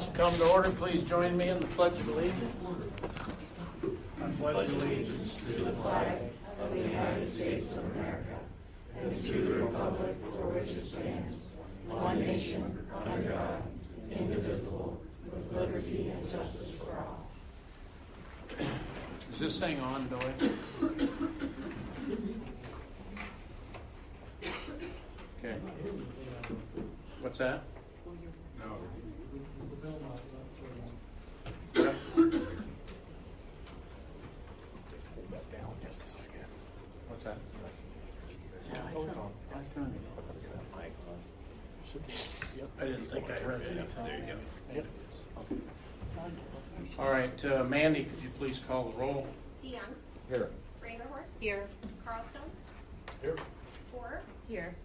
Council come to order. Please join me in the Pledge of Allegiance. I pledge allegiance to the flag of the United States of America and to the republic for which it stands, one nation, under God, indivisible, with liberty and justice for all. Is this thing on, Billy? Okay. What's that? No. Yep. What's that? I didn't think I heard anything. There you go. Yep. Okay. All right, Mandy, could you please call the roll? DeYoung. Here. Rangerhorse. Here. Carlstone. Here. Sporer. Here.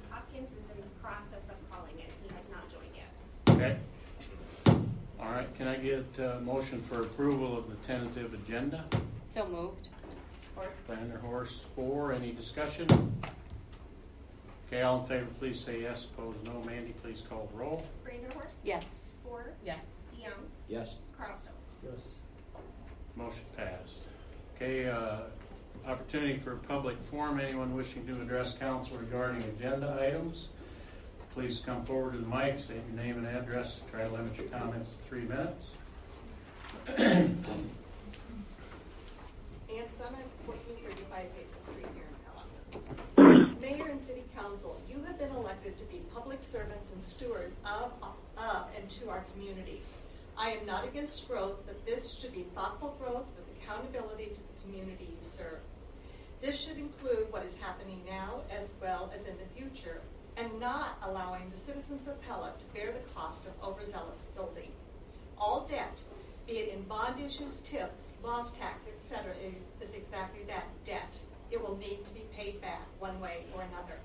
Hopkins is in the process of calling it. He has not joined yet. Okay. All right, can I get a motion for approval of the tentative agenda? So moved. Support. Vanderhorst, Sporer, any discussion? Okay, all in favor, please say yes. Opposed, no. Mandy, please call the roll. Rangerhorse. Yes. Sporer. Yes. DeYoung. Yes. Carlstone. Yes. Motion passed. Okay, opportunity for public forum. Anyone wishing to address council regarding agenda items, please come forward to the mic, state your name and address. Try to limit your comments to 3 minutes. Ann Summit, 1435 Hazel Street here in Pella. Mayor and City Council, you have been elected to be public servants and stewards of and to our community. I am not against growth, but this should be thoughtful growth with accountability to the community you serve. This should include what is happening now as well as in the future, and not allowing the citizens of Pella to bear the cost of overzealous building. All debt, be it in bond issues, tips, loss tax, etc., is exactly that, debt. It will need to be paid back one way or another.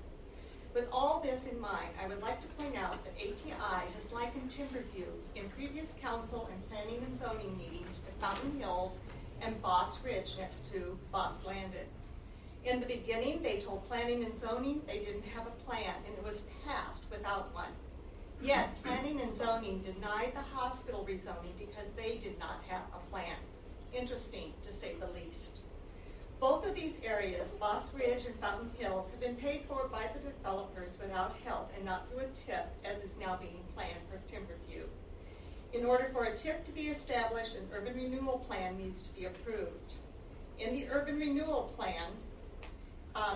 With all this in mind, I would like to point out that ATI has likened Timberview in previous council and planning and zoning meetings to Fountain Hills and Boss Ridge next to Boss Landing. In the beginning, they told planning and zoning they didn't have a plan, and it was passed without one. Yet, planning and zoning denied the hospital rezoning because they did not have a plan. Interesting, to say the least. Both of these areas, Boss Ridge and Fountain Hills, have been paid for by the developers without help and not through a TIP, as is now being planned for Timberview. In order for a TIP to be established, an urban renewal plan needs to be approved. In the urban renewal plan,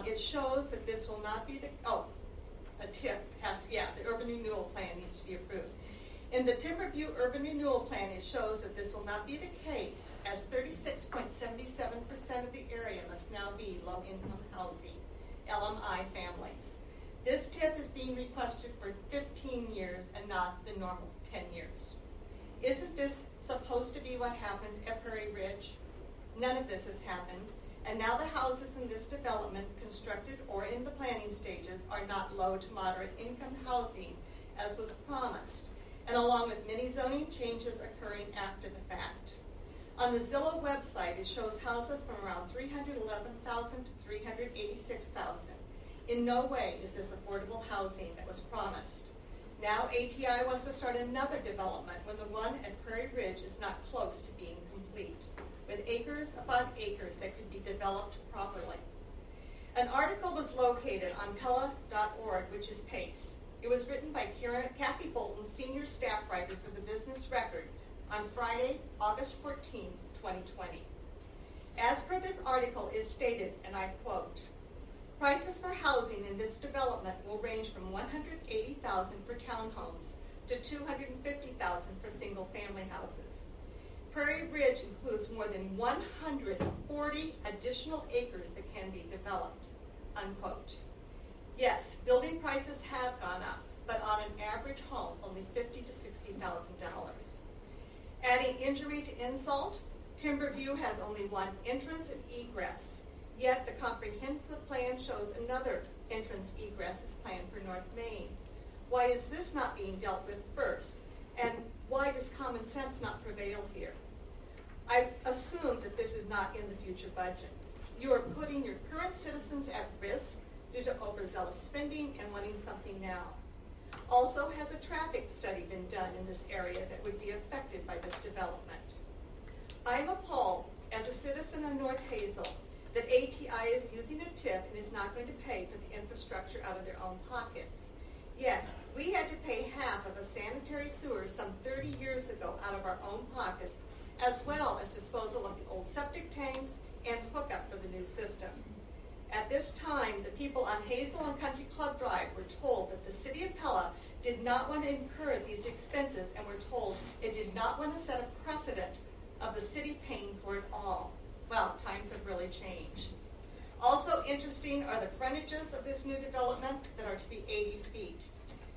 it shows that this will not be the, a TIP has to, the urban renewal plan needs to be approved. In the Timberview urban renewal plan, it shows that this will not be the case, as 36.77% of the area must now be low-income housing, LMI families. This TIP is being requested for 15 years and not the normal 10 years. Isn't this supposed to be what happened at Prairie Ridge? None of this has happened, and now the houses in this development, constructed or in the planning stages, are not low to moderate income housing as was promised, and along with many zoning changes occurring after the fact. On the Zillow website, it shows houses from around 311,000 to 386,000. In no way is this affordable housing that was promised. Now ATI wants to start another development when the one at Prairie Ridge is not close to being complete, with acres upon acres that could be developed properly. An article was located on Pella.org, which is PACE. It was written by Kathy Bolton, senior staff writer for the Business Record, on Friday, August 14, 2020. As per this article is stated, and I quote, prices for housing in this development will range from $180,000 for townhomes to $250,000 for single-family houses. Prairie Ridge includes more than 140 additional acres that can be developed, unquote. Yes, building prices have gone up, but on an average home, only $50,000 to $60,000. Adding injury to insult, Timberview has only one entrance and egress, yet the comprehensive plan shows another entrance egress is planned for North Main. Why is this not being dealt with first? And why does common sense not prevail here? I assume that this is not in the future budget. You are putting your current citizens at risk due to overzealous spending and wanting something now. Also, has a traffic study been done in this area that would be affected by this development? I am appalled as a citizen of North Hazel that ATI is using a TIF and is not going to pay for the infrastructure out of their own pockets. Yet, we had to pay half of a sanitary sewer some 30 years ago out of our own pockets, as well as disposal of the old septic tanks and hookup for the new system. At this time, the people on Hazel and Country Club Drive were told that the City of Pella did not want to incur these expenses and were told it did not want to set a precedent of the city paying for it all. Well, times have really changed. Also interesting are the frontages of this new development that are to be 80 feet.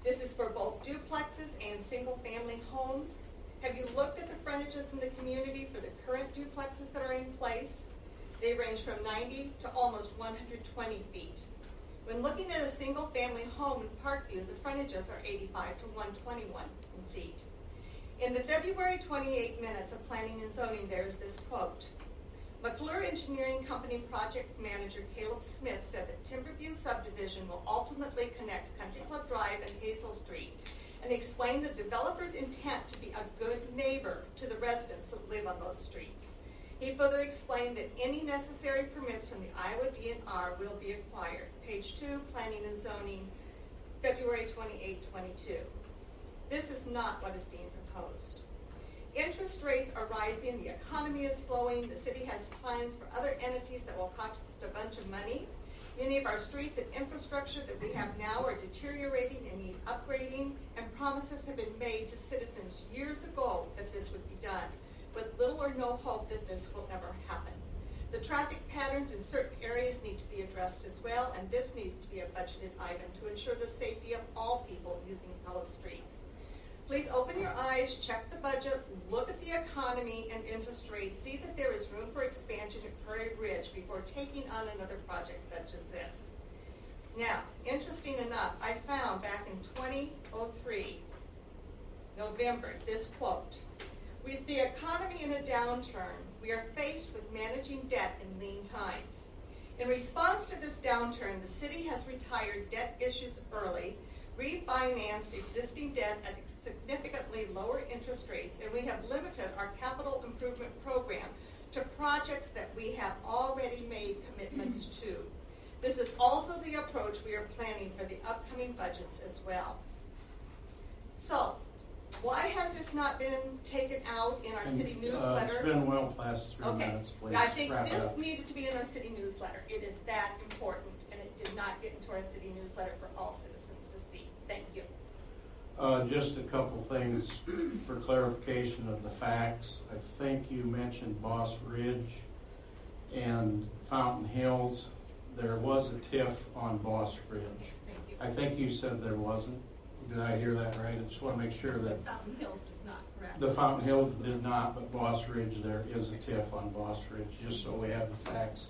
This is for both duplexes and single-family homes. Have you looked at the frontages in the community for the current duplexes that are in place? They range from 90 to almost 120 feet. When looking at a single-family home in Parkview, the frontages are 85 to 121 feet. In the February 28 minutes of Planning and Zoning, there is this quote. McClure Engineering Company project manager Caleb Smith said that Timberview subdivision will ultimately connect Country Club Drive and Hazel Street, and explained the developer's intent to be a good neighbor to the residents that live on those streets. He further explained that any necessary permits from the Iowa DNR will be acquired. Page 2, Planning and Zoning, February 28, 22. This is not what is being proposed. Interest rates are rising, the economy is slowing, the city has plans for other entities that will cost a bunch of money. Many of our streets and infrastructure that we have now are deteriorating and need upgrading, and promises have been made to citizens years ago that this would be done, with little or no hope that this will ever happen. The traffic patterns in certain areas need to be addressed as well, and this needs to be a budgeted item to ensure the safety of all people using Pella streets. Please open your eyes, check the budget, look at the economy and interest rates, see that there is room for expansion at Prairie Ridge before taking on another project such as this. Now, interesting enough, I found back in 2003, November, this quote. With the economy in a downturn, we are faced with managing debt in lean times. In response to this downturn, the city has retired debt issues early, refinanced existing debt at significantly lower interest rates, and we have limited our capital improvement program to projects that we have already made commitments to. This is also the approach we are planning for the upcoming budgets as well. So, why has this not been taken out in our city newsletter? It's been well past 3 minutes, please. I think wrap it this up. needed to be in our city newsletter. It is that important, and it did not get into our city newsletter for all citizens to see. Thank you. Just a couple things for clarification of the facts. I think you mentioned Boss Ridge and Fountain Hills. There was a TIF on Boss Ridge. Thank you. I think you said there wasn't. Did I hear that right? I just want to make sure that Fountain Hills does not, correct? the Fountain Hills did not, but Boss Ridge, there is a TIF on Boss Ridge, just so we have the facts.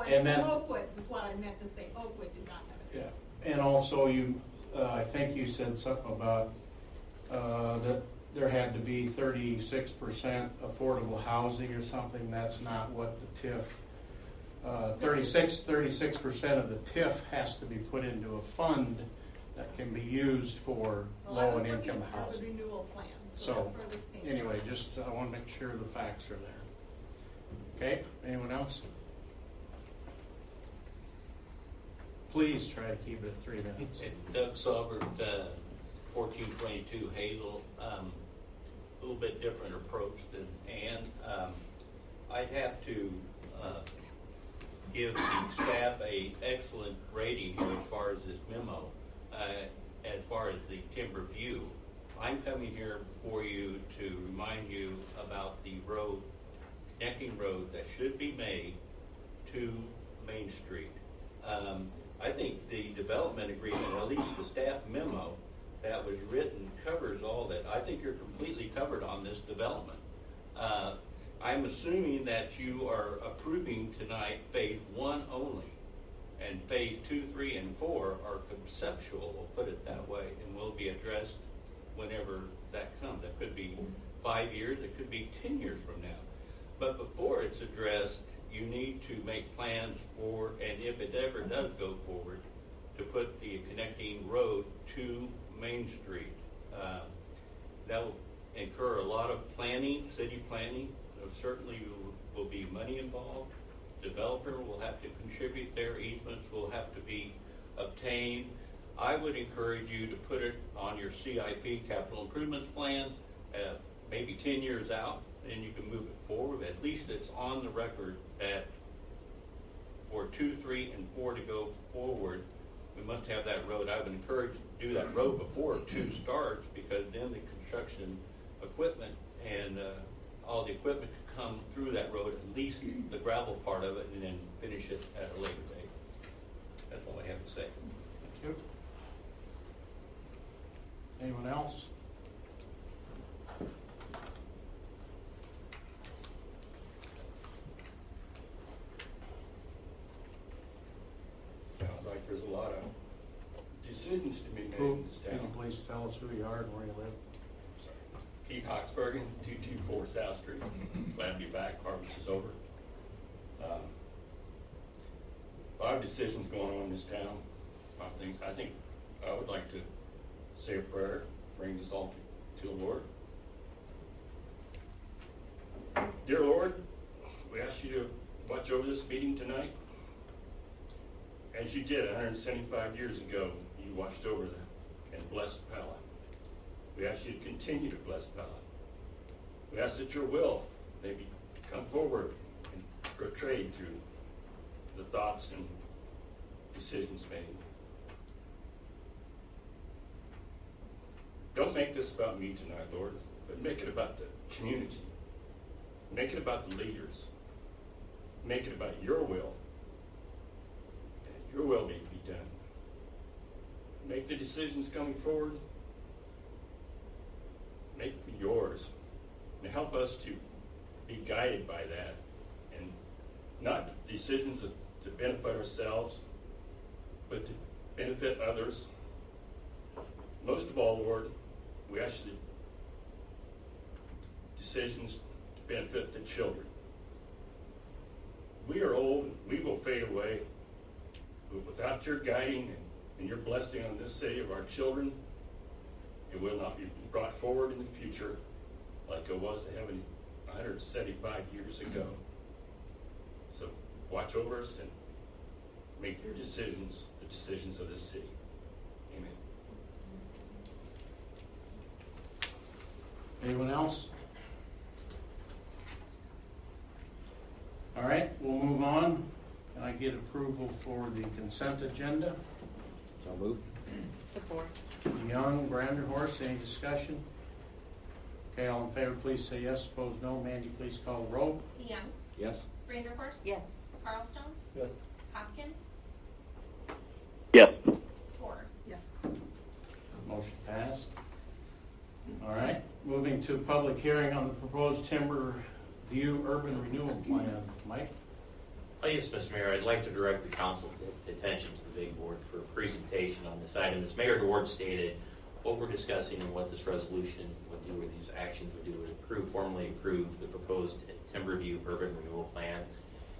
And then- Oakwood is what I meant to say. Oakwood did not have it. Yeah, and also you, I think you said something about that there had to be 36% affordable housing or something. That's not what the TIF, 36% of the TIF has to be put into a fund that can be used for low and income housing. The renewal plan. So, that's where this came from. anyway, just I want to make sure the facts are there. Okay, anyone else? Please try to keep it at 3 minutes. Doug Saubert, 1422 Hazel. A little bit different approach than Ann. I'd have to give the staff a excellent rating here as far as this memo. As far as the Timber View, I'm coming here before you to remind you about the road, necking road that should be made to Main Street. I think the development agreement, at least the staff memo that was written, covers all that. I think you're completely covered on this development. I'm assuming that you are approving tonight phase 1 only, and phase 2, 3, and 4 are conceptual, we'll put it that way, and will be addressed whenever that comes. That could be 5 years, it could be 10 years from now. But before it's addressed, you need to make plans for, and if it ever does go forward, to put the connecting road to Main Street. That will incur a lot of planning, city planning. There certainly will be money involved. Developer will have to contribute their easements, will have to be obtained. I would encourage you to put it on your CIP, capital improvements plan, maybe 10 years out, and you can move it forward. At least it's on the record that for 2, 3, and 4 to go forward, we must have that road. I would encourage you to do that road before 2 starts, because then the construction equipment and all the equipment could come through that road, at least the gravel part of it, and then finish it at a later date. That's all I have to say. Thank you. Anyone else? Sounds like there's a lot of decisions to be made Who, in this can you town. please tell us who you are and where you live? Sorry. Keith Hoxbergen, 224 South Street. Glad to be back. Harvest is over. A lot of decisions going on in this town. A lot of things. I think I would like to say a prayer, bring this all to the Lord. Dear Lord, we ask you to watch over this meeting tonight. As you did 175 years ago, you watched over them and blessed Pella. We ask you to continue to bless Pella. We ask that your will maybe come forward and portrayed through the thoughts and decisions made. Don't make this about me tonight, Lord, but make it about the community. Make it about the leaders. Make it about your will. And your will may be done. Make the decisions coming forward. Make them yours. And help us to be guided by that. And not decisions to benefit ourselves, but to benefit others. Most of all, Lord, we ask you decisions to benefit the children. We are old, and we will fade away, but without your guiding and your blessing on this city of our children, it will not be brought forward in the future like it was 175 years ago. So watch over us and make your decisions the decisions of this city. Amen. Anyone else? All right, we'll move on. Can I get approval for the consent agenda? So moved. Support. Young, Branderhorst, any discussion? Okay, all in favor, please say yes. Opposed, no. Mandy, please call the roll. DeYoung, Yes. Vanderhorst. Yes. Carlstone, Yes. Hopkins, Yes. Score. Yes. Motion passed. All right, moving to public hearing on the proposed Timber View Urban Renewal Plan. Mike? Yes, Mr. Mayor, I'd like to direct the council's attention to the big board for a presentation on this item. As Mayor DeWard stated, what we're discussing and what this resolution would do, or these actions would do, would formally approve the proposed Timberview Urban Renewal Plan.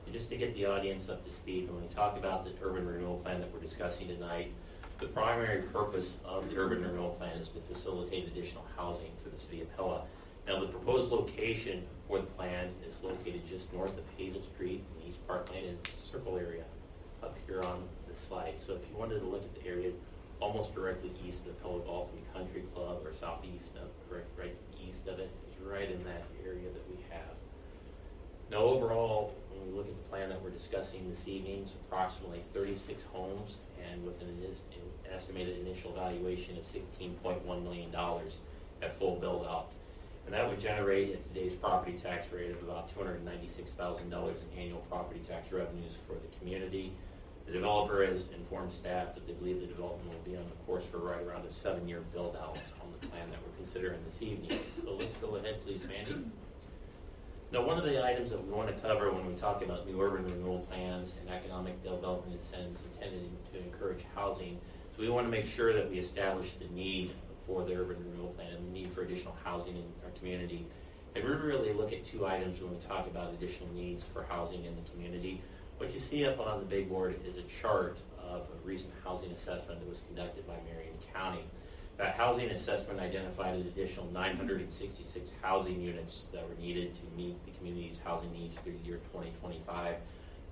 And just to get the audience up to speed, when we talk about the urban renewal plan that we're discussing tonight, the primary purpose of the urban renewal plan is to facilitate additional housing for the city of Pella. Now, the proposed location for the plan is located just north of Hazel Street in the East Park Lane and Circle area up here on the slide. So if you wanted to look at the area almost directly east of Pella Golf and Country Club, or southeast of, right east of it, is right in that area that we have. Now, overall, when we look at the plan that we're discussing this evening, it's approximately 36 homes and with an estimated initial valuation of $16.1 million at full build out. And that would generate, at today's property tax rate, of about $296,000 in annual property tax revenues for the community. The developer has informed staff that they believe the development will be on the course for right around a 7-year build out on the plan that we're considering this evening. So let's go ahead, please, Mandy. Now, one of the items that we want to cover when we talk about new urban renewal plans and economic development incentives intended to encourage housing, so we want to make sure that we establish the need for the urban renewal plan and the need for additional housing in our community. And we really look at two items when we talk about additional needs for housing in the community. What you see up on the big board is a chart of a recent housing assessment that was conducted by Marion County. That housing assessment identified an additional 966 housing units that were needed to meet the community's housing needs through the year 2025.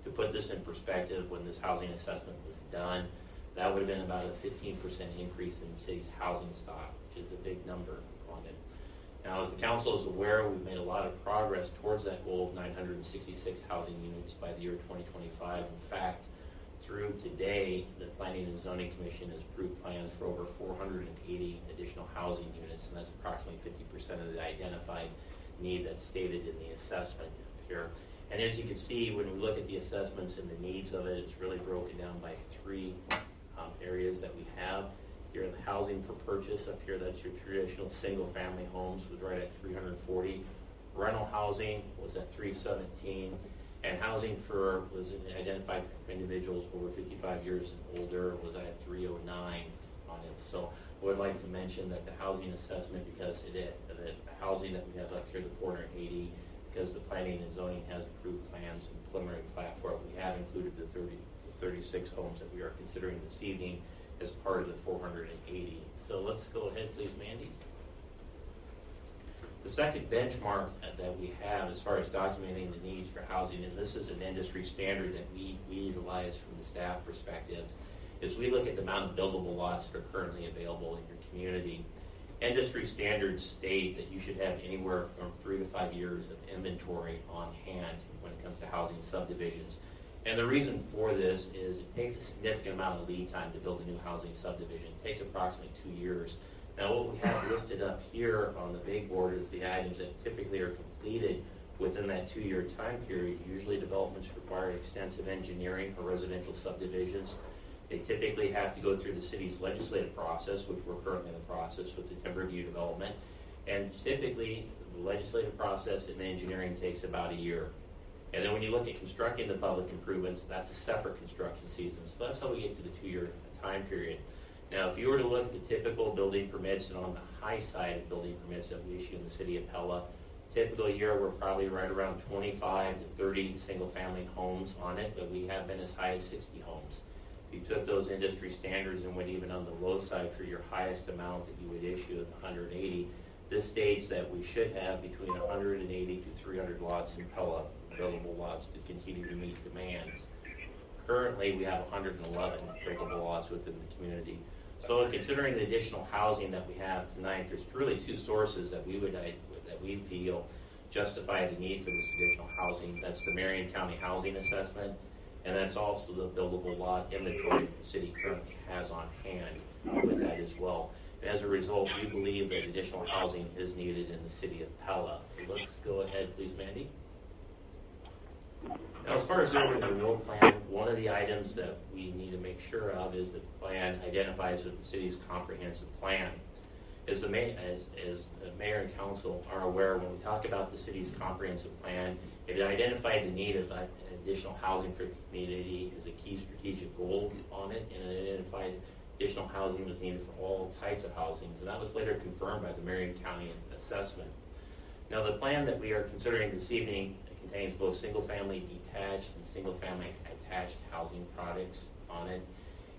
To put this in perspective, when this housing assessment was done, that would have been about a 15% increase in the city's housing stock, which is a big number on it. Now, as the council is aware, we've made a lot of progress towards that goal of 966 housing units by the year 2025. In fact, through today, the Planning and Zoning Commission has approved plans for over 480 additional housing units, and that's approximately 50% of the identified need that's stated in the assessment here. And as you can see, when we look at the assessments and the needs of it, it's really broken down by three areas that we have. Here, the housing for purchase up here, that's your traditional single-family homes, was right at 340. Rental housing was at 317. And housing was identified for individuals over 55 years and older was at 309 on it. So I would like to mention that the housing assessment, because the housing that we have up here, the 480, because the planning and zoning has approved plans and preliminary plat for it, we have included the 36 homes that we are considering this evening as part of the 480. So let's go ahead, please, Mandy. The second benchmark that we have as far as documenting the needs for housing, and this is an industry standard that we utilize from the staff perspective, is we look at the amount of buildable lots that are currently available in your community. Industry standards state that you should have anywhere from 3 to 5 years of inventory on hand when it comes to housing subdivisions. And the reason for this is it takes a significant amount of lead time to build a new housing subdivision. It takes approximately 2 years. Now, what we have listed up here on the big board is the items that typically are completed within that 2-year time period. Usually developments require extensive engineering for residential subdivisions. They typically have to go through the city's legislative process, which we're currently in the process with the timber review development. And typically, the legislative process and the engineering takes about a year. And then when you look at constructing the public improvements, that's a separate construction season. So that's how we get to the 2-year time period. Now, if you were to look at the typical building permits, and on the high side of building permits that we issue in the City of Pella, typical year we're probably right around 25 to 30 single-family homes on it, but we have been as high as 60 homes. If you took those industry standards and went even on the low side for your highest amount that you would issue of 180, this states that we should have between 180 to 300 lots in Pella, buildable lots, to continue to meet demands. Currently, we have 111 buildable lots within the community. So considering the additional housing that we have tonight, there's really two sources that we feel justify the need for this additional housing. That's the Marion County Housing Assessment, and that's also the buildable lot inventory that the city currently has on hand with that as well. And as a result, we believe that additional housing is needed in the City of Pella. So let's go ahead, please, Mandy. Now, as far as the urban renewal plan, one of the items that we need to make sure of is that the plan identifies with the city's comprehensive plan. As the mayor and council are aware, when we talk about the city's comprehensive plan, it identified the need of additional housing for the community as a key strategic goal on it, and it identified additional housing was needed for all types of housings, and that was later confirmed by the Marion County assessment. Now, the plan that we are considering this evening contains both single-family detached and single-family attached housing products on it.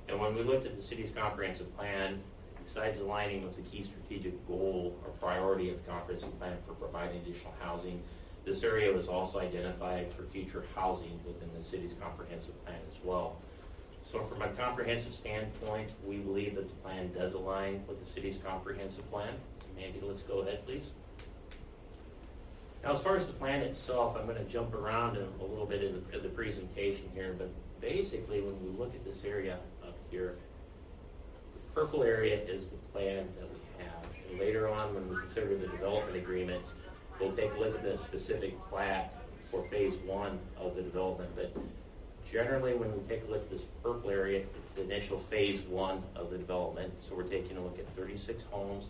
And when we looked at the city's comprehensive plan, besides aligning with the key strategic goal or priority of the comprehensive plan for providing additional housing, this area was also identified for future housing within the city's comprehensive plan as well. So from a comprehensive standpoint, we believe that the plan does align with the city's comprehensive plan. Mandy, let's go ahead, please. Now, as far as the plan itself, I'm going to jump around a little bit in the presentation here, but basically when we look at this area up here, the purple area is the plan that we have. And later on, when we consider the development agreement, we'll take a look at the specific plat for phase 1 of the development. But generally, when we take a look at this purple area, it's the initial phase 1 of the development. So we're taking a look at 36 homes.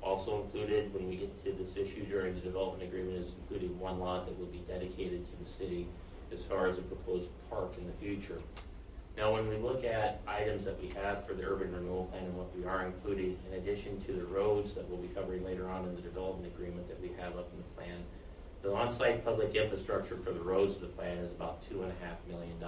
Also included when we get to this issue during the development agreement is including 1 lot that will be dedicated to the city as far as a proposed park in the future. Now, when we look at items that we have for the urban renewal plan and what we are including, in addition to the roads that we'll be covering later on in the development agreement that we have up in the plan, the on-site public infrastructure for the roads of the plan is about $2.5 million.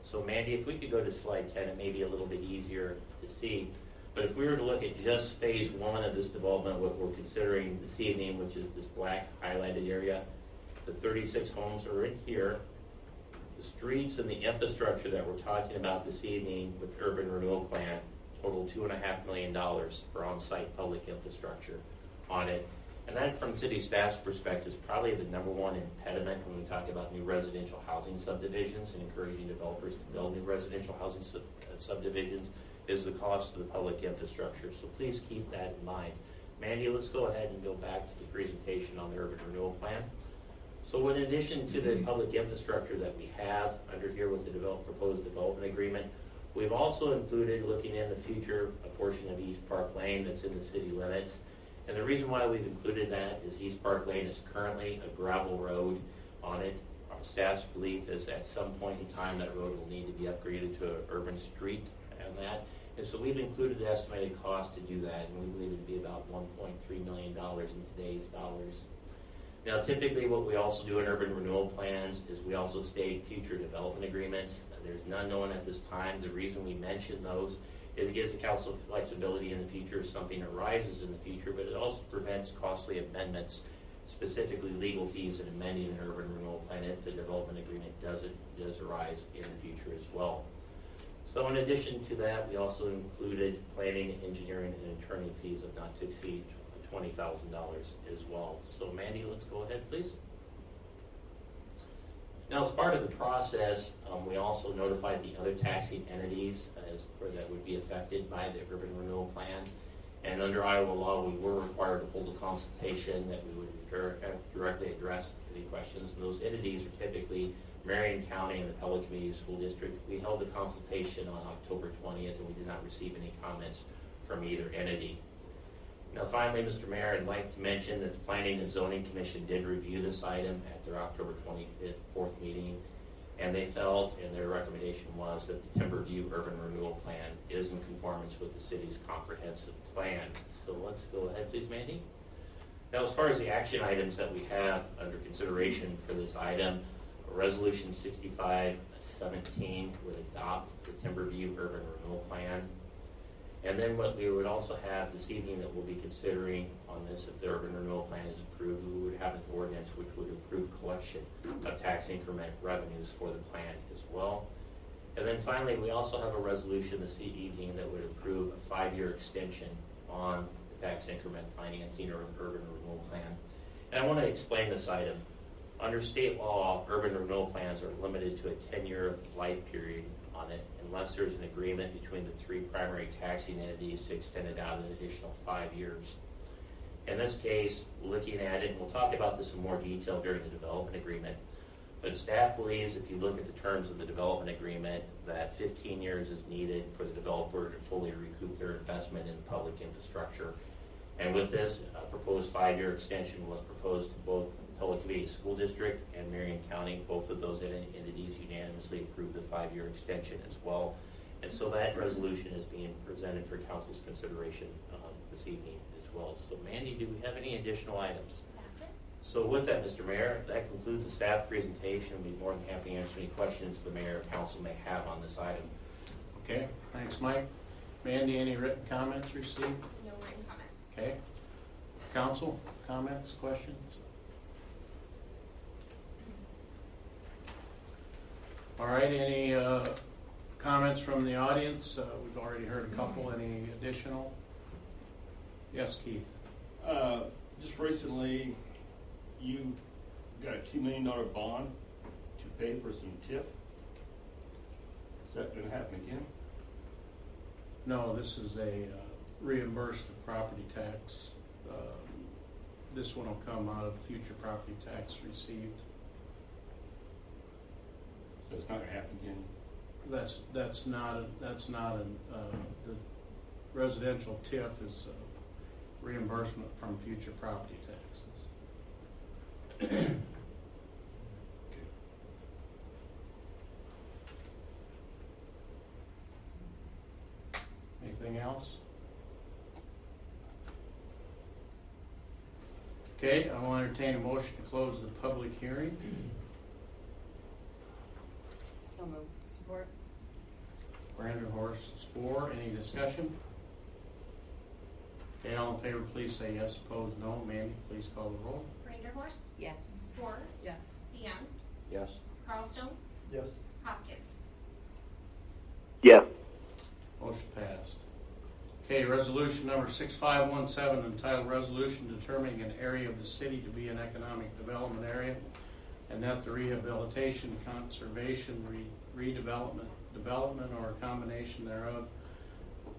So, Mandy, if we could go to slide 10, it may be a little bit easier to see. But if we were to look at just phase one of this development, what we're considering this evening, which is this black highlighted area, the 36 homes are in here. The streets and the infrastructure that we're talking about this evening with urban renewal plan total $2.5 million for on-site public infrastructure on it. And that, from city staff's perspective, is probably the number one impediment when we talk about new residential housing subdivisions and encouraging developers to build new residential housing subdivisions, is the cost of the public infrastructure. So please keep that in mind. Mandy, let's go ahead and go back to the presentation on the urban renewal plan. So in addition to the public infrastructure that we have under here with the proposed development agreement, we've also included, looking in the future, a portion of East Park Lane that's in the city limits. And the reason why we've included that is East Park Lane is currently a gravel road on it. Our staff's belief is at some point in time that road will need to be upgraded to an urban street and that. And so we've included the estimated cost to do that, and we believe it'd be about $1.3 million in today's dollars. Now, typically what we also do in urban renewal plans is we also state future development agreements. There's none known at this time. The reason we mention those is it gives the council flexibility in the future if something arises in the future, but it also prevents costly amendments, specifically legal fees and amending an urban renewal plan if the development agreement does arise in the future as well. So in addition to that, we also included planning, engineering, and attorney fees of not to exceed $20,000 as well. So Mandy, let's go ahead, please. Now, as part of the process, we also notified the other taxing entities that would be affected by the urban renewal plan. And under Iowa law, we were required to hold a consultation that we would directly address any questions. And those entities are typically Marion County and the Pella Community School District. We held the consultation on October 20th, and we did not receive any comments from either entity. Now, finally, Mr. Mayor, I'd like to mention that the Planning and Zoning Commission did review this item at their October 24th meeting, and they felt, and their recommendation was, that the Timberview Urban Renewal Plan is in conformance with the city's comprehensive plan. So let's go ahead, please, Mandy. Now, as far as the action items that we have under consideration for this item, Resolution 6517 would adopt the Timberview Urban Renewal Plan. And then what we would also have this evening that we'll be considering on this, if the urban renewal plan is approved, we would have an ordinance which would approve collection of tax increment revenues for the plan as well. And then finally, we also have a resolution this evening that would approve a 5-year extension on the tax increment financing or urban renewal plan. And I want to explain this item. Under state law, urban renewal plans are limited to a 10-year life period on it unless there's an agreement between the 3 primary taxing entities to extend it out an additional 5 years. In this case, looking at it, and we'll talk about this in more detail during the development agreement, but staff believes if you look at the terms of the development agreement that 15 years is needed for the developer to fully recoup their investment in public infrastructure. And with this, a proposed 5-year extension was proposed to both Pella Community School District and Marion County. Both of those entities unanimously approved the 5-year extension as well. And so that resolution is being presented for council's consideration this evening as well. So Mandy, do we have any additional items? That's it. So with that, Mr. Mayor, that concludes the staff presentation. We'd be more than happy to answer any questions the mayor or council may have on this item. Okay, thanks, Mike. Mandy, any written comments received? No written comments. Okay. Council, comments, questions? All right, any comments from the audience? We've already heard a couple. Any additional? Yes, Keith. Just recently, you got a $2 million bond to pay for some TIF. Is that going to happen again? No, this is a reimbursed property tax. This one will come out of future property tax received. So it's not going to happen again? That's not the residential TIF is reimbursement from future property taxes. Anything else? Okay, I will entertain a motion to close the public hearing. So moved. Support. Brandon Horst, Spore, any discussion? Okay, all in favor, please say yes. Opposed, no. Mandy, please call the roll. Reindeerhorst, Yes. Spore, Yes. DeYoung, Yes. Carlstone, Yes. Hopkins. Yes. Motion passed. Okay, resolution number 6517, entitled Resolution Determining an Area of the City to be an Economic Development Area, and that the rehabilitation, conservation, redevelopment, development, or a combination thereof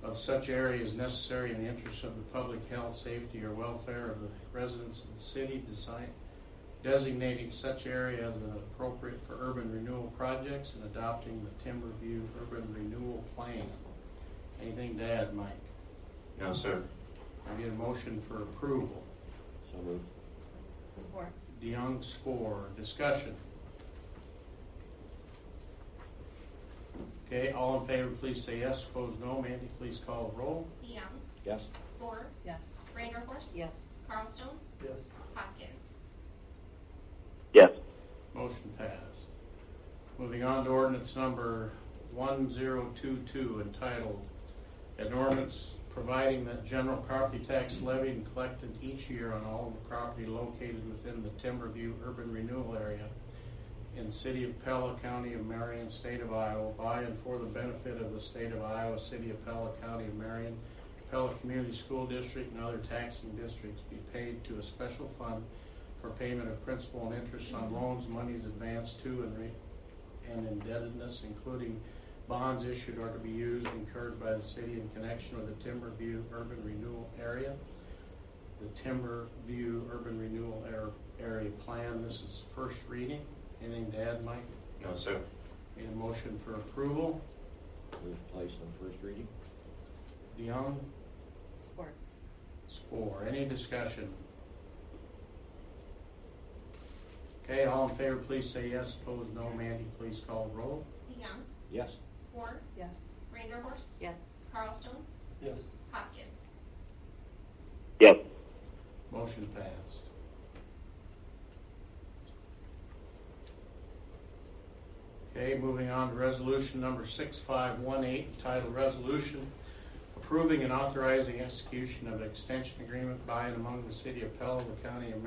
of such area is necessary in the interest of the public health, safety, or welfare of the residents of the city, designating such area as appropriate for urban renewal projects and adopting the Timberview Urban Renewal Plan. Anything to add, Mike? No, sir. I get a motion for approval. So moved. Support. DeYoung, Spore, discussion. Okay, all in favor, please say yes. Opposed, no. Mandy, please call the roll. DeYoung, Yes. Spore, Yes. Reindeerhorst, Yes. Carlstone, Yes. Hopkins. Yes. Motion passed. Moving on to ordinance number 1022, entitled, an ordinance providing that general property tax levied and collected each year on all the property located within the Timberview Urban Renewal Area in the City of Pella, County of Marion, State of Iowa, by and for the benefit of the State of Iowa, City of Pella, County of Marion, Pella Community School District, and other taxing districts be paid to a special fund for payment of principal and interest on loans, monies advanced to and indebtedness, including bonds issued or to be used incurred by the city in connection with the Timberview Urban Renewal Area. The Timberview Urban Renewal Area Plan. This is first reading. Anything to add, Mike? No, sir. Need a motion for approval. Move to place on first reading. DeYoung, Support. Spore. Any discussion? Okay, all in favor, please say yes. Opposed, no. Mandy, please call the roll. DeYoung, Yes. Spore, Yes. Reindeerhorst, Yes. Carlstone, Yes. Hopkins. Yes. Motion passed. Okay, moving on to resolution number 6518, entitled Resolution Approving and Authorizing Execution of an Extension Agreement by and among the City of Pella, the County of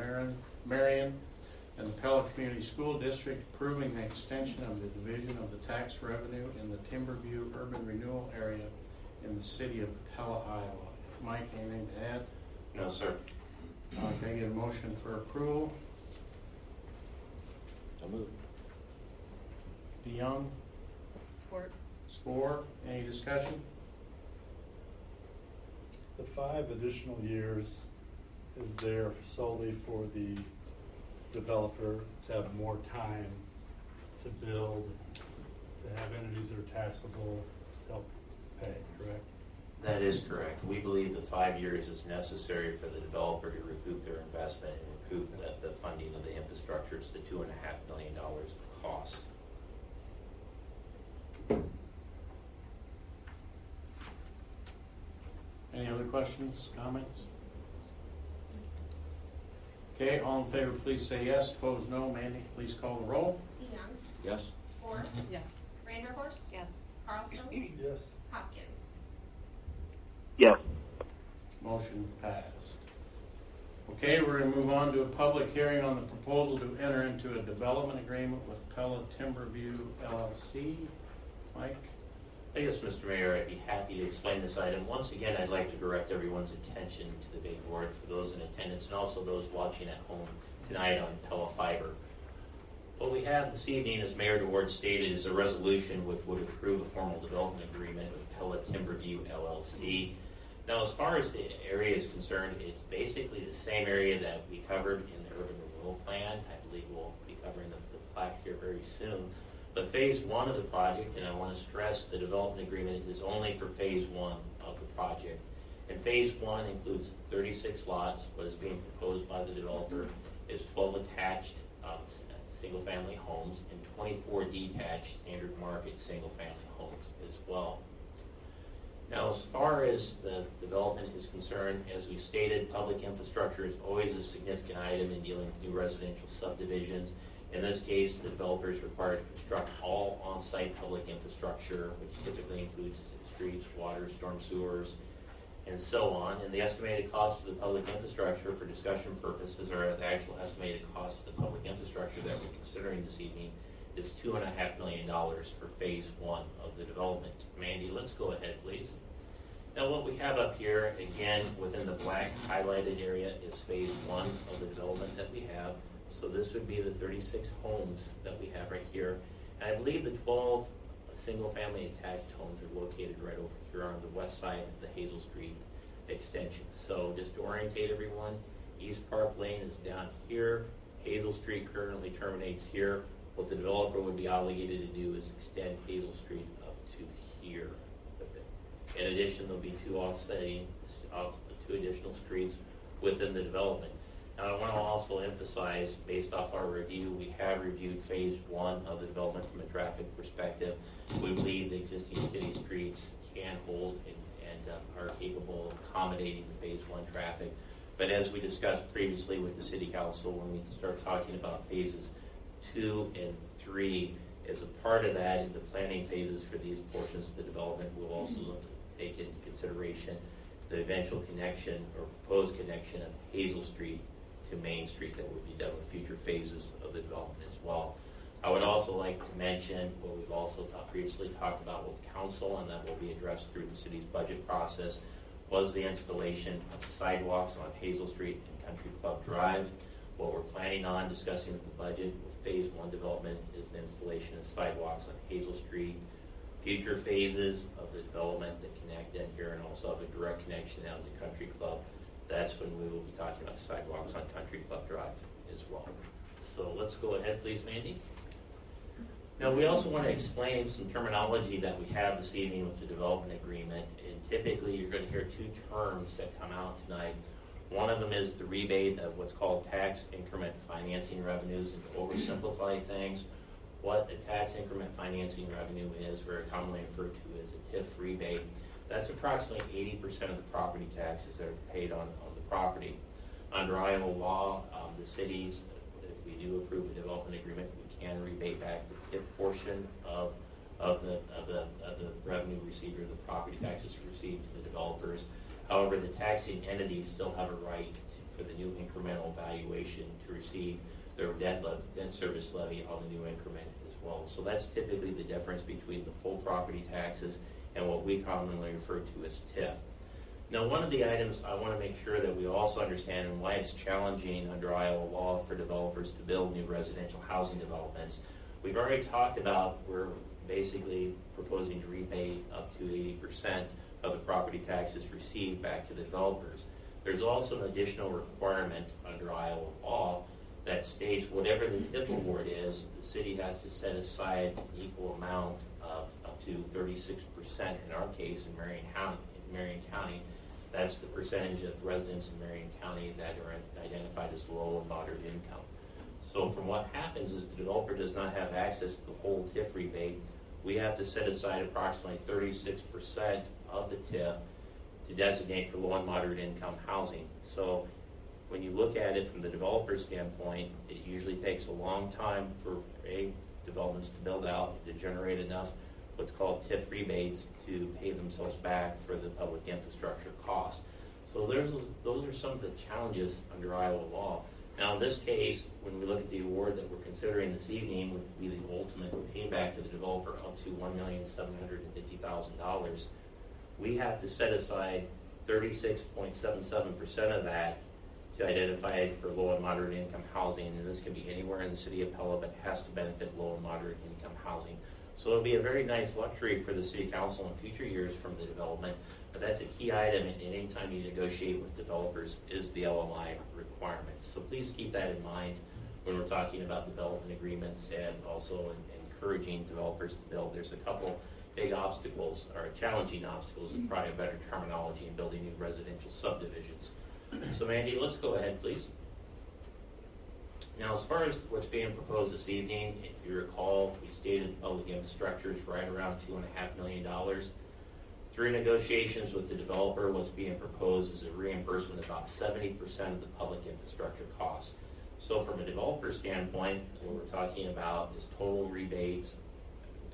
Marion, and the Pella Community School District, approving the extension of the division of the tax revenue in the Timberview Urban Renewal Area in the City of Pella, Iowa. Mike, anything to add? No, sir. Can I get a motion for approval? So moved. DeYoung, Support. Spore, any discussion? The 5 additional years is there solely for the developer to have more time to build, to have entities that are taxable to help pay, correct? That is correct. We believe the 5 years is necessary for the developer to recoup their investment and recoup the funding of the infrastructure. It's the $2.5 million of cost. Any other questions, comments? Okay, all in favor, please say yes. Opposed, no. Mandy, please call the roll. DeYoung, Yes. Spore, Yes. Reindeerhorst, Yes. Carlstone, Yes. Hopkins. Yes. Motion passed. Okay, we're going to move on to a public hearing on the proposal to enter into a development agreement with Pella Timberview LLC. Mike? Yes, Mr. Mayor, I'd be happy to explain this item. Once again, I'd like to direct everyone's attention to the big board for those in attendance and also those watching at home tonight on Pella Fiber. What we have this evening, as Mayor DeWard stated, is a resolution which would approve a formal development agreement with Pella Timberview LLC. Now, as far as the area is concerned, it's basically the same area that we covered in the urban renewal plan. I believe we'll be covering the plaque here very soon. But phase 1 of the project, and I want to stress the development agreement is only for phase 1 of the project. And phase 1 includes 36 lots. What is being proposed by the developer is 12 attached single-family homes and 24 detached standard market single-family homes as well. Now, as far as the development is concerned, as we stated, public infrastructure is always a significant item in dealing with new residential subdivisions. In this case, the developer is required to construct all on-site public infrastructure, which typically includes streets, water, storm sewers, and so on. And the estimated cost of the public infrastructure for discussion purposes, or the actual estimated cost of the public infrastructure that we're considering this evening, is $2.5 million for phase one of the development. Mandy, let's go ahead, please. Now what we have up here, again, within the black highlighted area is phase one of the development that we have. So this would be the 36 homes that we have right here. And I believe the 12 single-family attached homes are located right over here on the west side of the Hazel Street extension. So just to orientate everyone, East Park Lane is down here. Hazel Street currently terminates here. What the developer would be obligated to do is extend Hazel Street up to here. In addition, there'll be two additional streets within the development. Now, I want to also emphasize, based off our review, we have reviewed phase one of the development from a traffic perspective. We believe the existing city streets can hold and are capable of accommodating the phase one traffic. But as we discussed previously with the city council, when we start talking about phases 2 and 3, as a part of that, in the planning phases for these portions of the development, we'll also look to take into consideration the eventual connection or proposed connection of Hazel Street to Main Street that would be done with future phases of the development as well. I would also like to mention what we've also previously talked about with council, and that will be addressed through the city's budget process, was the installation of sidewalks on Hazel Street and Country Club Drive. What we're planning on discussing with the budget with phase one development is the installation of sidewalks on Hazel Street. Future phases of the development that connect in here and also have a direct connection down to Country Club, that's when we will be talking about sidewalks on Country Club Drive as well. So let's go ahead, please, Mandy. Now, we also want to explain some terminology that we have this evening with the development agreement. And typically, you're going to hear two terms that come out tonight. One of them is the rebate of what's called tax increment financing revenues. And to oversimplify things, what a tax increment financing revenue is, very commonly referred to as a TIF rebate. That's approximately 80% of the property taxes that are paid on the property. Under Iowa law, the cities, if we do approve a development agreement, we can rebate back the TIF portion of the revenue received or the property taxes received to the developers. However, the taxing entities still have a right for the new incremental valuation to receive their debt service levy on the new increment as well. So that's typically the difference between the full property taxes and what we commonly refer to as TIF. Now, one of the items I want to make sure that we also understand and why it's challenging under Iowa law for developers to build new residential housing developments. We've already talked about we're basically proposing to rebate up to 80% of the property taxes received back to the developers. There's also an additional requirement under Iowa law that states whatever the TIF award is, the city has to set aside an equal amount of up to 36%, in our case in Marion County. That's the percentage of residents in Marion County that are identified as low and moderate income. So from what happens is the developer does not have access to the whole TIF rebate. We have to set aside approximately 36% of the TIF to designate for low and moderate income housing. So when you look at it from the developer standpoint, it usually takes a long time for developments to build out, to generate enough what's called TIF rebates to pay themselves back for the public infrastructure costs. So those are some of the challenges under Iowa law. Now in this case, when we look at the award that we're considering this evening, would be the ultimate payback to the developer up to $1,750,000. We have to set aside 36.77% of that to identify for low and moderate income housing, and this can be anywhere in the city of Pella, but has to benefit low and moderate income housing. So it'll be a very nice luxury for the city council in future years from the development, but that's a key item any time you negotiate with developers is the LMI requirements. So please keep that in mind when we're talking about development agreements and also encouraging developers to build. There's a couple big obstacles, or challenging obstacles is probably a better terminology in building new residential subdivisions. So Mandy, let's go ahead, please. Now, as far as what's being proposed this evening, if you recall, we stated public infrastructure is right around $2.5 million. Through negotiations with the developer, what's being proposed is a reimbursement of about 70% of the public infrastructure costs. So from a developer standpoint, what we're talking about is total rebates,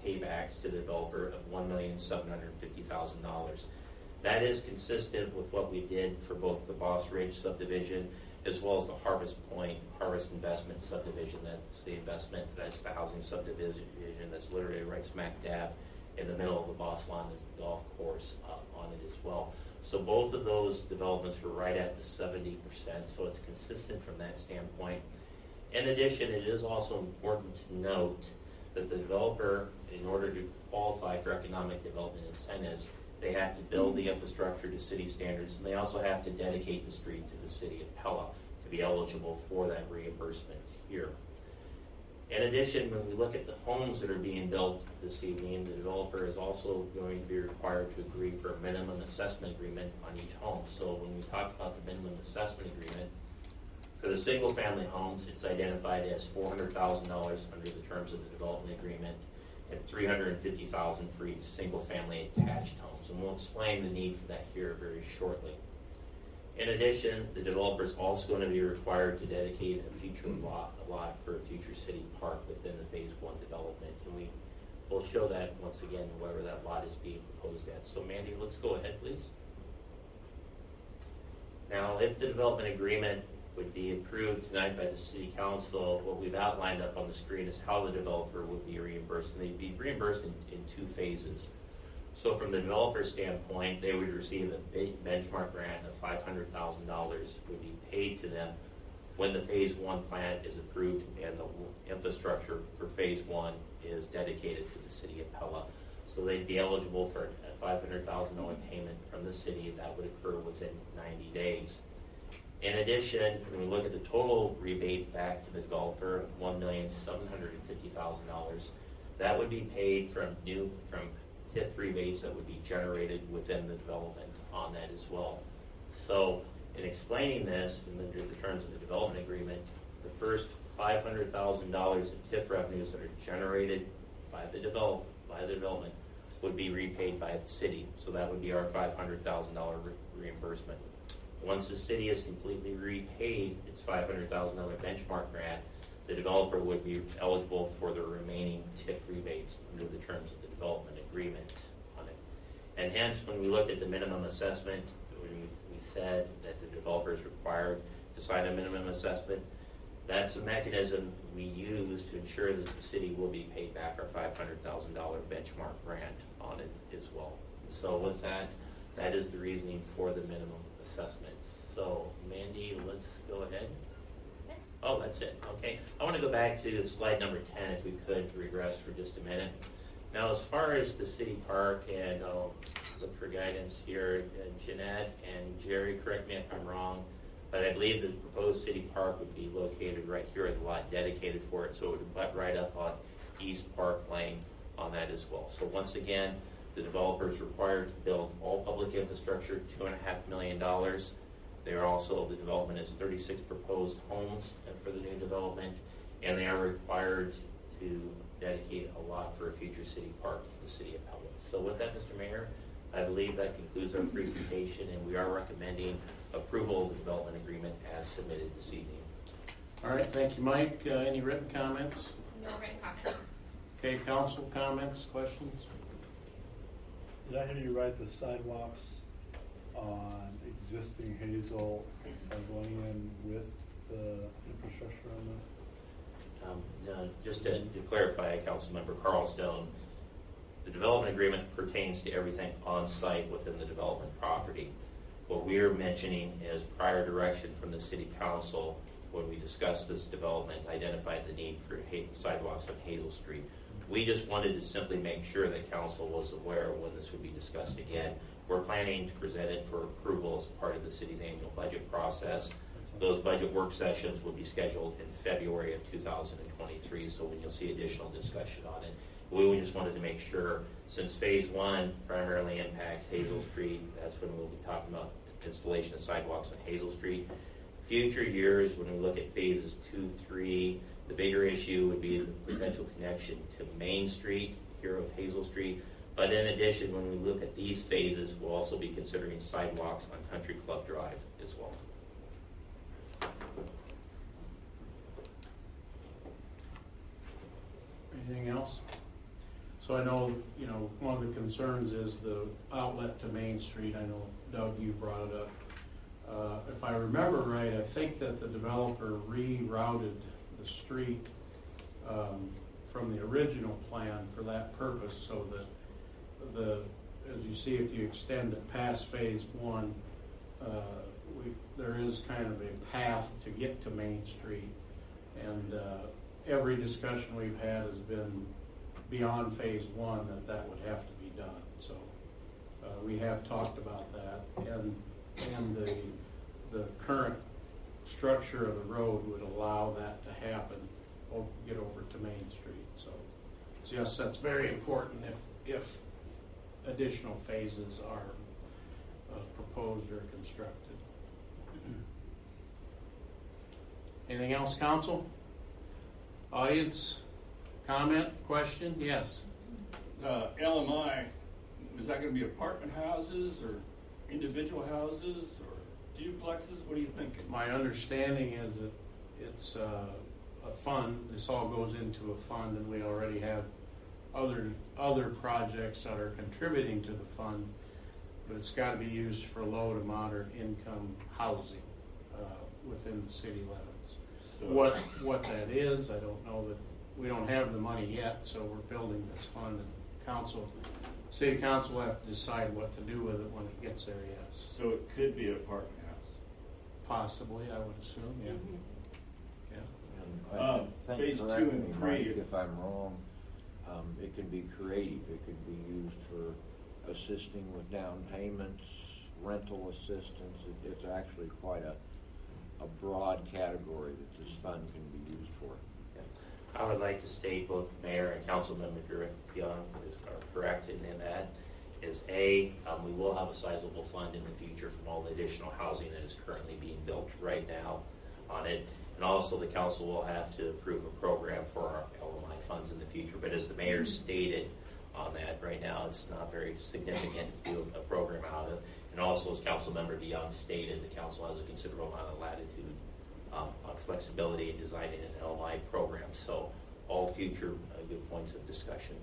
paybacks to the developer of $1,750,000. That is consistent with what we did for both the Boss Ridge subdivision as well as the Harvest Investment subdivision. That's the investment, that's the housing subdivision that's literally right smack dab in the middle of the Boss Lawn and Golf Course on it as well. So both of those developments were right at the 70%, so it's consistent from that standpoint. In addition, it is also important to note that the developer, in order to qualify for economic development incentives, they have to build the infrastructure to city standards, and they also have to dedicate the street to the City of Pella to be eligible for that reimbursement here. In addition, when we look at the homes that are being built this evening, the developer is also going to be required to agree for a minimum assessment agreement on each home. So when we talk about the minimum assessment agreement, for the single-family homes, it's identified as $400,000 under the terms of the development agreement, and $350,000 for each single-family attached homes. And we'll explain the need for that here very shortly. In addition, the developer is also going to be required to dedicate a future lot for a future city park within the Phase 1 development. And we'll show that once again, wherever that lot is being proposed at. So Mandy, let's go ahead, please. Now, if the development agreement would be approved tonight by the City Council, what we've outlined up on the screen is how the developer would be reimbursed. And they'd be reimbursed in 2 phases. So from the developer standpoint, they would receive a big benchmark grant of $500,000 would be paid to them when the Phase 1 plan is approved and the infrastructure for Phase 1 is dedicated to the City of Pella. So they'd be eligible for a $500,000 payment from the city that would occur within 90 days. In addition, when we look at the total rebate back to the developer of $1,750,000, that would be paid from TIF rebates that would be generated within the development on that as well. So in explaining this, under the terms of the development agreement, the first $500,000 in TIF revenues that are generated by the development would be repaid by the city. So that would be our $500,000 reimbursement. Once the city has completely repaid its $500,000 benchmark grant, the developer would be eligible for the remaining TIF rebates under the terms of the development agreement on it. And hence, when we look at the minimum assessment, we said that the developer is required to sign a minimum assessment. That's a mechanism we use to ensure that the city will be paid back our $500,000 benchmark grant on it as well. So with that, that is the reasoning for the minimum assessment. So Mandy, let's go ahead. Oh, that's it. Okay. I want to go back to slide number 10, if we could, to regress for just a minute. Now, as far as the city park, and I'll look for guidance here, Jeanette and Jerry, correct me if I'm wrong, but I believe the proposed city park would be located right here at the lot dedicated for it, so it would butt right up on East Park Lane on that as well. So once again, the developer is required to build all public infrastructure, $2.5 million. The development is 36 proposed homes for the new development, and they are required to dedicate a lot for a future city park to the City of Pella. So with that, Mr. Mayor, I believe that concludes our presentation, and we are recommending approval of the development agreement as submitted this evening. All right, thank you, Mike. Any written comments? No written comments. Okay, council comments, questions? Did I hear you right, the sidewalks on existing Hazel are going in with the infrastructure on that? Just to clarify, Councilmember Carlstone, the development agreement pertains to everything on site within the development property. What we're mentioning is prior direction from the City Council when we discussed this development, identified the need for sidewalks on Hazel Street. We just wanted to simply make sure that council was aware when this would be discussed again. We're planning to present it for approval as part of the city's annual budget process. Those budget work sessions will be scheduled in February of 2023, so when you'll see additional discussion on it. We just wanted to make sure, since Phase 1 primarily impacts Hazel Street, that's when we'll be talking about installation of sidewalks on Hazel Street. Future years, when we look at Phases 2, 3, the bigger issue would be the potential connection to Main Street here of Hazel Street. But in addition, when we look at these phases, we'll also be considering sidewalks on Country Club Drive as well. Anything else? So I know, one of the concerns is the outlet to Main Street. I know, Doug, you brought it up. If I remember right, I think that the developer rerouted the street from the original plan for that purpose, so that as you see, if you extend it past phase one, there is kind of a path to get to Main Street. And every discussion we've had has been beyond phase one that would have to be done. So we have talked about that, and the current structure of the road would allow that to happen, get over to Main Street. So yes, that's very important if additional phases are proposed or constructed. Anything else, council? Audience? Comment? Question? Yes. LMI, is that gonna be apartment houses or individual houses or duplexes? What are you thinking? My understanding is that it's a fund. This all goes into a fund, and we already have other projects that are contributing to the fund, but it's got to be used for low to moderate income housing within the city limits. So- What that is, I don't know. That we don't have the money yet, so we're building this fund, and city council will have to decide what to do with it when it gets there. Yes, So it could be an apartment house. possibly, I would assume. Yeah, yeah. And I think, phase 2 correct and me, 3. Mike, if I'm wrong, it can be creative. It could be used for assisting with down payments, rental assistance. It's actually quite a broad category that this fund can be used for. I would like to state both the mayor and councilmember Young are correct in that is we will have a sizable fund in the future from all the additional housing that is currently being built right now on it. And also the council will have to approve a program for our LMI funds in the future. But as the mayor stated on that, right now it's not very significant to do a program out of. And also as councilmember DeYoung stated, the council has a considerable amount of latitude on flexibility in designing an LMI program. So all future good points of discussion.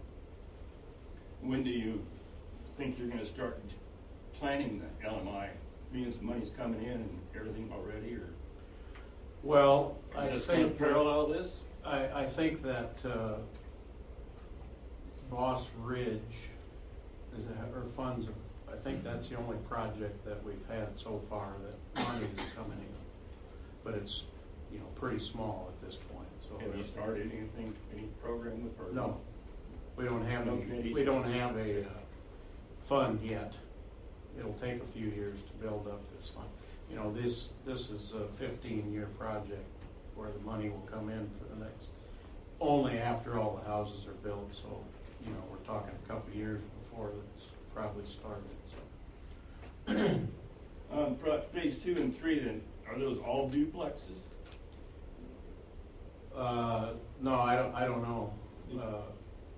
When do you think you're gonna start planning the LMI? Meaning some money's coming in and everything already, or Well, I is it gonna think parallel this? I think that Boss Ridge her funds. I think that's the only project that we've had so far that money is coming in, but it's pretty small at this point. So Have you started any program with her? no, we don't have No any, committees? we don't have a fund yet. It'll take a few years to build up this fund. This is a 15-year project where the money will come in for the next, only after all the houses are built. So, we're talking a couple of years before it's probably started. So. Phase 2 and 3, then, are those all duplexes? No, I don't know.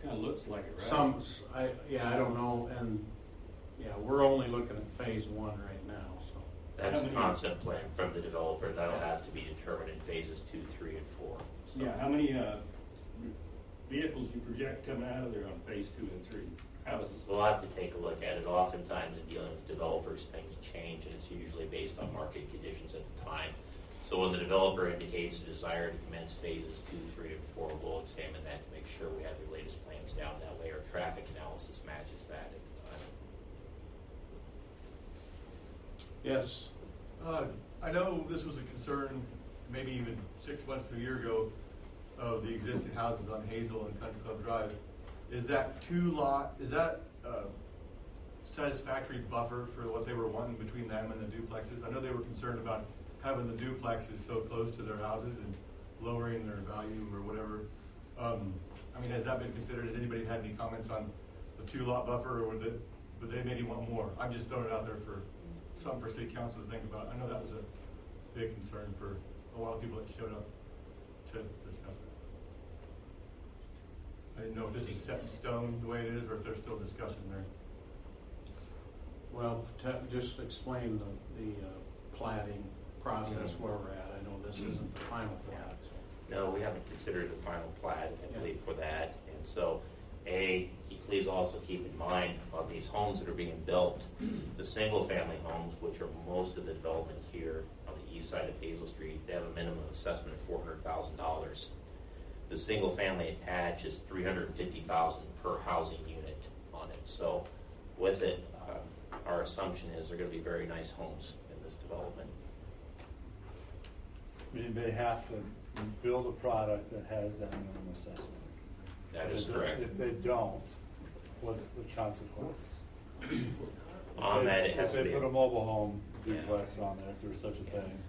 Kind of looks like it, right? I don't know, and we're only looking at phase 1 right now. So That's a concept plan from the developer. That'll have to be determined in phases 2, 3, and 4. So Yeah, how many vehicles you project coming out of there on phase 2 and 3? Houses? we'll have to take a look at it. Oftentimes in dealing with developers, things change, and it's usually based on market conditions at the time. So when the developer indicates a desire to commence phases 2, 3, and 4, we'll examine that to make sure we have the latest plans down. That way our traffic analysis matches that at the time. yes, I know this was a concern maybe even 6 months to a year ago of the existing houses on Hazel and Country Club Drive. Is that satisfactory buffer for what they were wanting between them and the duplexes? I know they were concerned about having the duplexes so close to their houses and lowering their value or whatever. Has that been considered? Has anybody had any comments on the 2-lot buffer, or would they maybe want more? I'm just throwing it out there for something for city council to think about. I know that was a big concern for a lot of people that showed up to discuss that. I didn't know if this is set in stone the way it is, or if there's still discussion there. well, just explain the plating process where we're at. I know this isn't the final plat. So. No, we haven't considered the final plat, I believe, for that. And so, Please also keep in mind on these homes that are being built, the single-family homes, which are most of the development here on the east side of Hazel Street, they have a minimum assessment of $400,000. The single-family attached is $350,000 per housing unit on it. So with it, our assumption is they're going to be very nice homes in this development. I mean, they have to build a product that has that minimum assessment. That is correct. If they don't, what's the consequence? On that, it has to If be. they put a mobile home Yeah. duplex on there, if there's such a thing,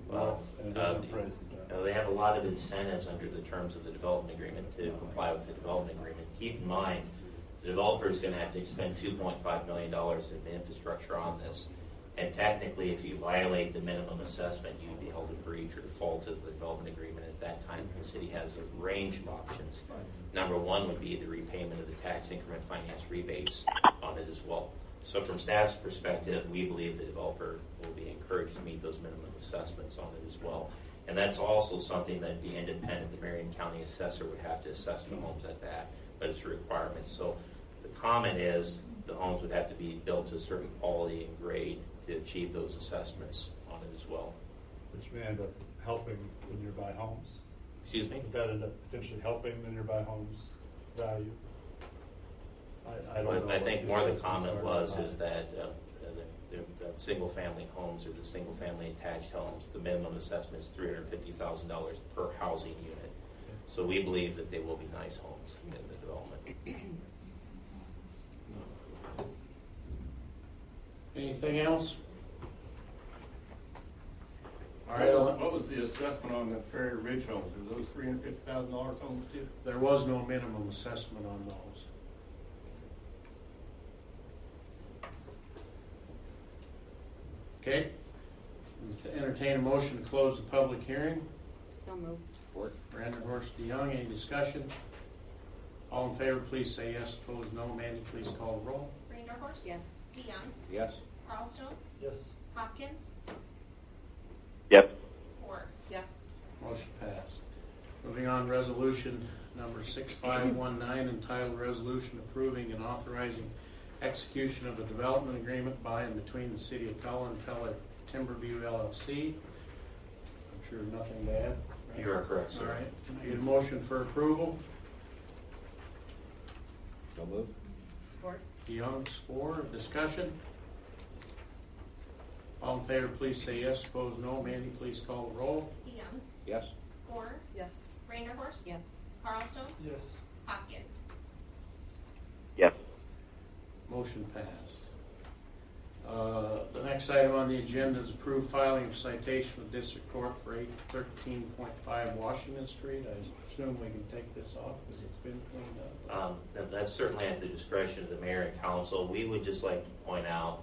Well, and it doesn't appraise it. They have a lot of incentives under the terms of the development agreement to comply with the development agreement. Keep in mind, the developer is going to have to expend $2.5 million in infrastructure on this. And technically, if you violate the minimum assessment, you'd be held in breach or default of the development agreement. At that time, the city has a range of options. Number one would be the repayment of the tax increment finance rebates on it as well. So from staff's perspective, we believe the developer will be encouraged to meet those minimum assessments on it as well. And that's also something that the independent, the Marion County assessor would have to assess the homes at that, but it's a requirement. So the comment is the homes would have to be built to a certain quality and grade to achieve those assessments on it as well. Which may end up helping the nearby homes. Excuse me? Would that end up potentially helping the nearby homes value? I don't know. I think more the assessments comment are was nearby. is that the single-family homes or the single-family attached homes, the minimum assessment is $350,000 per housing unit. So we believe that they will be nice homes in the development. Anything else? All What right, was, what was the assessment on the Prairie Ridge homes? Were those $350,000 homes too? there was no minimum assessment on those. Okay. To entertain a motion to close the public hearing. So moved. Support. Randerhorst DeYoung, any discussion? All in favor, please say yes. Opposed, no. Mandy, please call the roll. Reindeerhorst? Yes. DeYoung? Yes. Carlstone? Yes. Hopkins? Yes. Sport? Yes. Motion passed. Moving on, resolution number 6519, entitled Resolution Approving and Authorizing Execution of a Development Agreement by and between the City of Pella and Pella Timberview LLC. I'm sure nothing to add. You are correct, sir. All right. Can I get a motion for approval? So move. Support. DeYoung, Spore, discussion? All in favor, please say yes. Opposed, no. Mandy, please call the roll. DeYoung? Yes. Sport? Yes. Reindeerhorst? Yes. Carlstone? Yes. Hopkins? Yes. Motion passed. The next item on the agenda is approved filing of citation with District Court for 813.5 Washington Street. I assume we can take this off because it's been cleaned up. That's certainly at the discretion of the mayor and council. We would just like to point out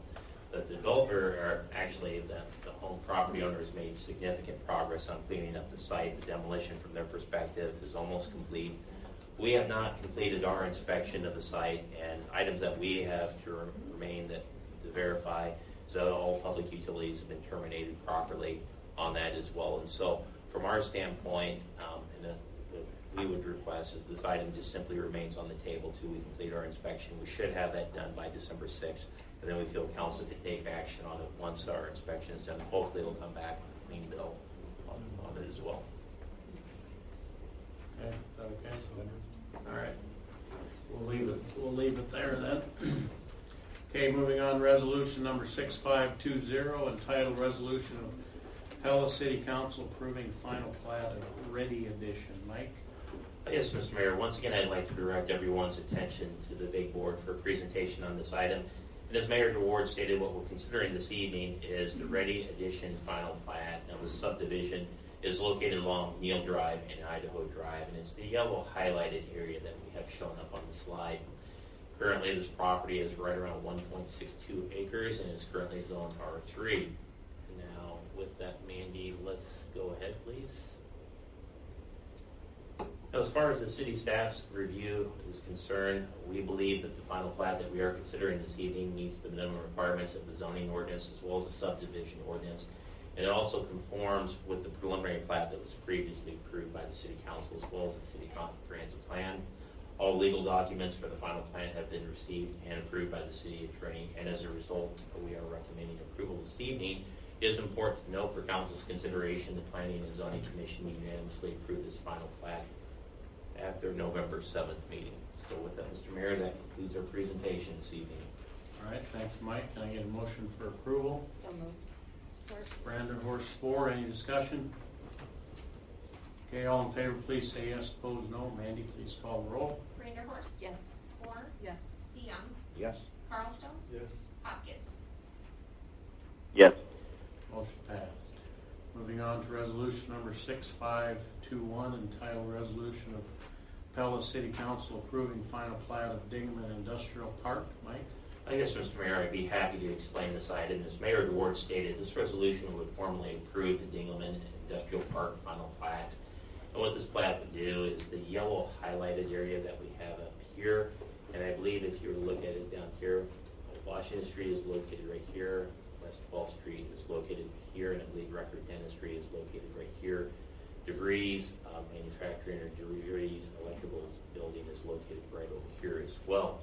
that the developer, or actually the home property owner, has made significant progress on cleaning up the site. The demolition from their perspective is almost complete. We have not completed our inspection of the site, and items that we have to remain to verify is that all public utilities have been terminated properly on that as well. And so from our standpoint, we would request is this item just simply remains on the table till we complete our inspection. We should have that done by December 6th, and then we feel council can take action on it once our inspection is done. Hopefully it'll come back with a clean bill on it as well. Okay, is that okay? All right. We'll leave it there then. Okay, moving on, resolution number 6520, entitled Resolution of Pella City Council Approving Final Plat of Ready Edition. Mike? Yes, Mr. Mayor. Once again, I'd like to direct everyone's attention to the big board for a presentation on this item. And as Mayor DeWard stated, what we're considering this evening is the Ready Edition Final Plat. Now, the subdivision is located along Neal Drive and Idaho Drive, and it's the yellow highlighted area that we have shown up on the slide. Currently, this property is right around 1.62 acres and is currently zoned R3. Now, with that, Mandy, let's go ahead, please. Now, as far as the city staff's review is concerned, we believe that the final plat that we are considering this evening meets the minimum requirements of the zoning ordinance as well as the subdivision ordinance. And it also conforms with the preliminary plat that was previously approved by the city council as well as the city comprehensive plan. All legal documents for the final plan have been received and approved by the city attorney, and as a result, we are recommending approval this evening. It is important to note for council's consideration, the Planning and Zoning Commission unanimously approved this final plat at their November 7th meeting. So with that, Mr. Mayor, that concludes our presentation this evening. All right, thanks, Mike. Can I get a motion for approval? So moved. Support. Brandon Horst Spore, any discussion? Okay, all in favor, please say yes. Opposed, no. Mandy, please call the roll. Vanderhorst. Yes. Spore. Yes. DeYoung. Yes. Carlstone. Yes. Hopkins. Yes. Motion passed. Moving on to resolution number 6521, entitled Resolution of Pella City Council approving final plat of Dingaman Industrial Park. Mike? I guess, Mr. Mayor, I'd be happy to explain this item. As Mayor DeWard stated, this resolution would formally approve the Dingaman Industrial Park final plat. And what this plat would do is the yellow highlighted area that we have up here, and I believe if you were to look at it down here, Washington Street is located right here, West 12th Street is located here, and I believe Record Dentistry is located right here. DeVries Manufacturing or DeVries Electrical Building is located right over here as well.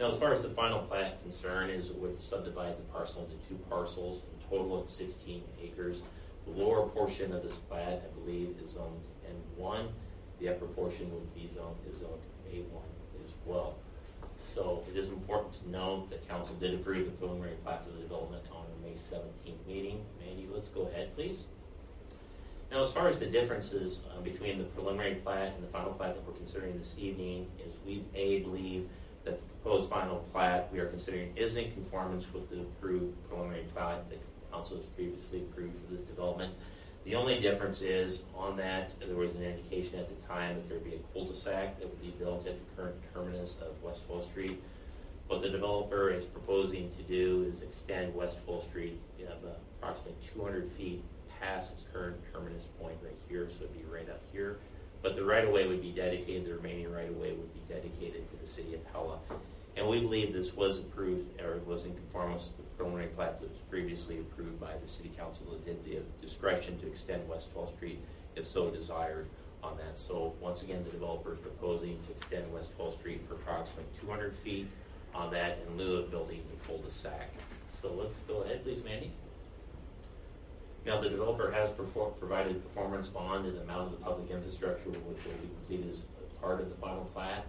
Now, as far as the final plat concern is, it would subdivide the parcel into two parcels. In total, it's 16 acres. The lower portion of this plat, I believe, is zoned N1. The upper portion would be zoned A1 as well. So it is important to note that council did approve the preliminary plat for the development on our May 17th meeting. Mandy, let's go ahead, please. Now, as far as the differences between the preliminary plat and the final plat that we're considering this evening, is we believe that the proposed final plat we are considering is in conformance with the approved preliminary plat that council has previously approved for this development. The only difference is on that there was an indication at the time that there would be a cul-de-sac that would be built at the current terminus of West 12th Street. What the developer is proposing to do is extend West 12th Street approximately 200 feet past its current terminus point right here, so it'd be right up here. But the right-of-way would be dedicated, the remaining right-of-way would be dedicated to the City of Pella. And we believe this was approved, or was in conformance with the preliminary plat that was previously approved by the City Council that did the discretion to extend West 12th Street if so desired on that. So once again, the developer is proposing to extend West 12th Street for approximately 200 feet on that in lieu of building the cul-de-sac. So let's go ahead, please, Mandy. Now, the developer has provided performance bond in the amount of the public infrastructure which will be completed as part of the final plat.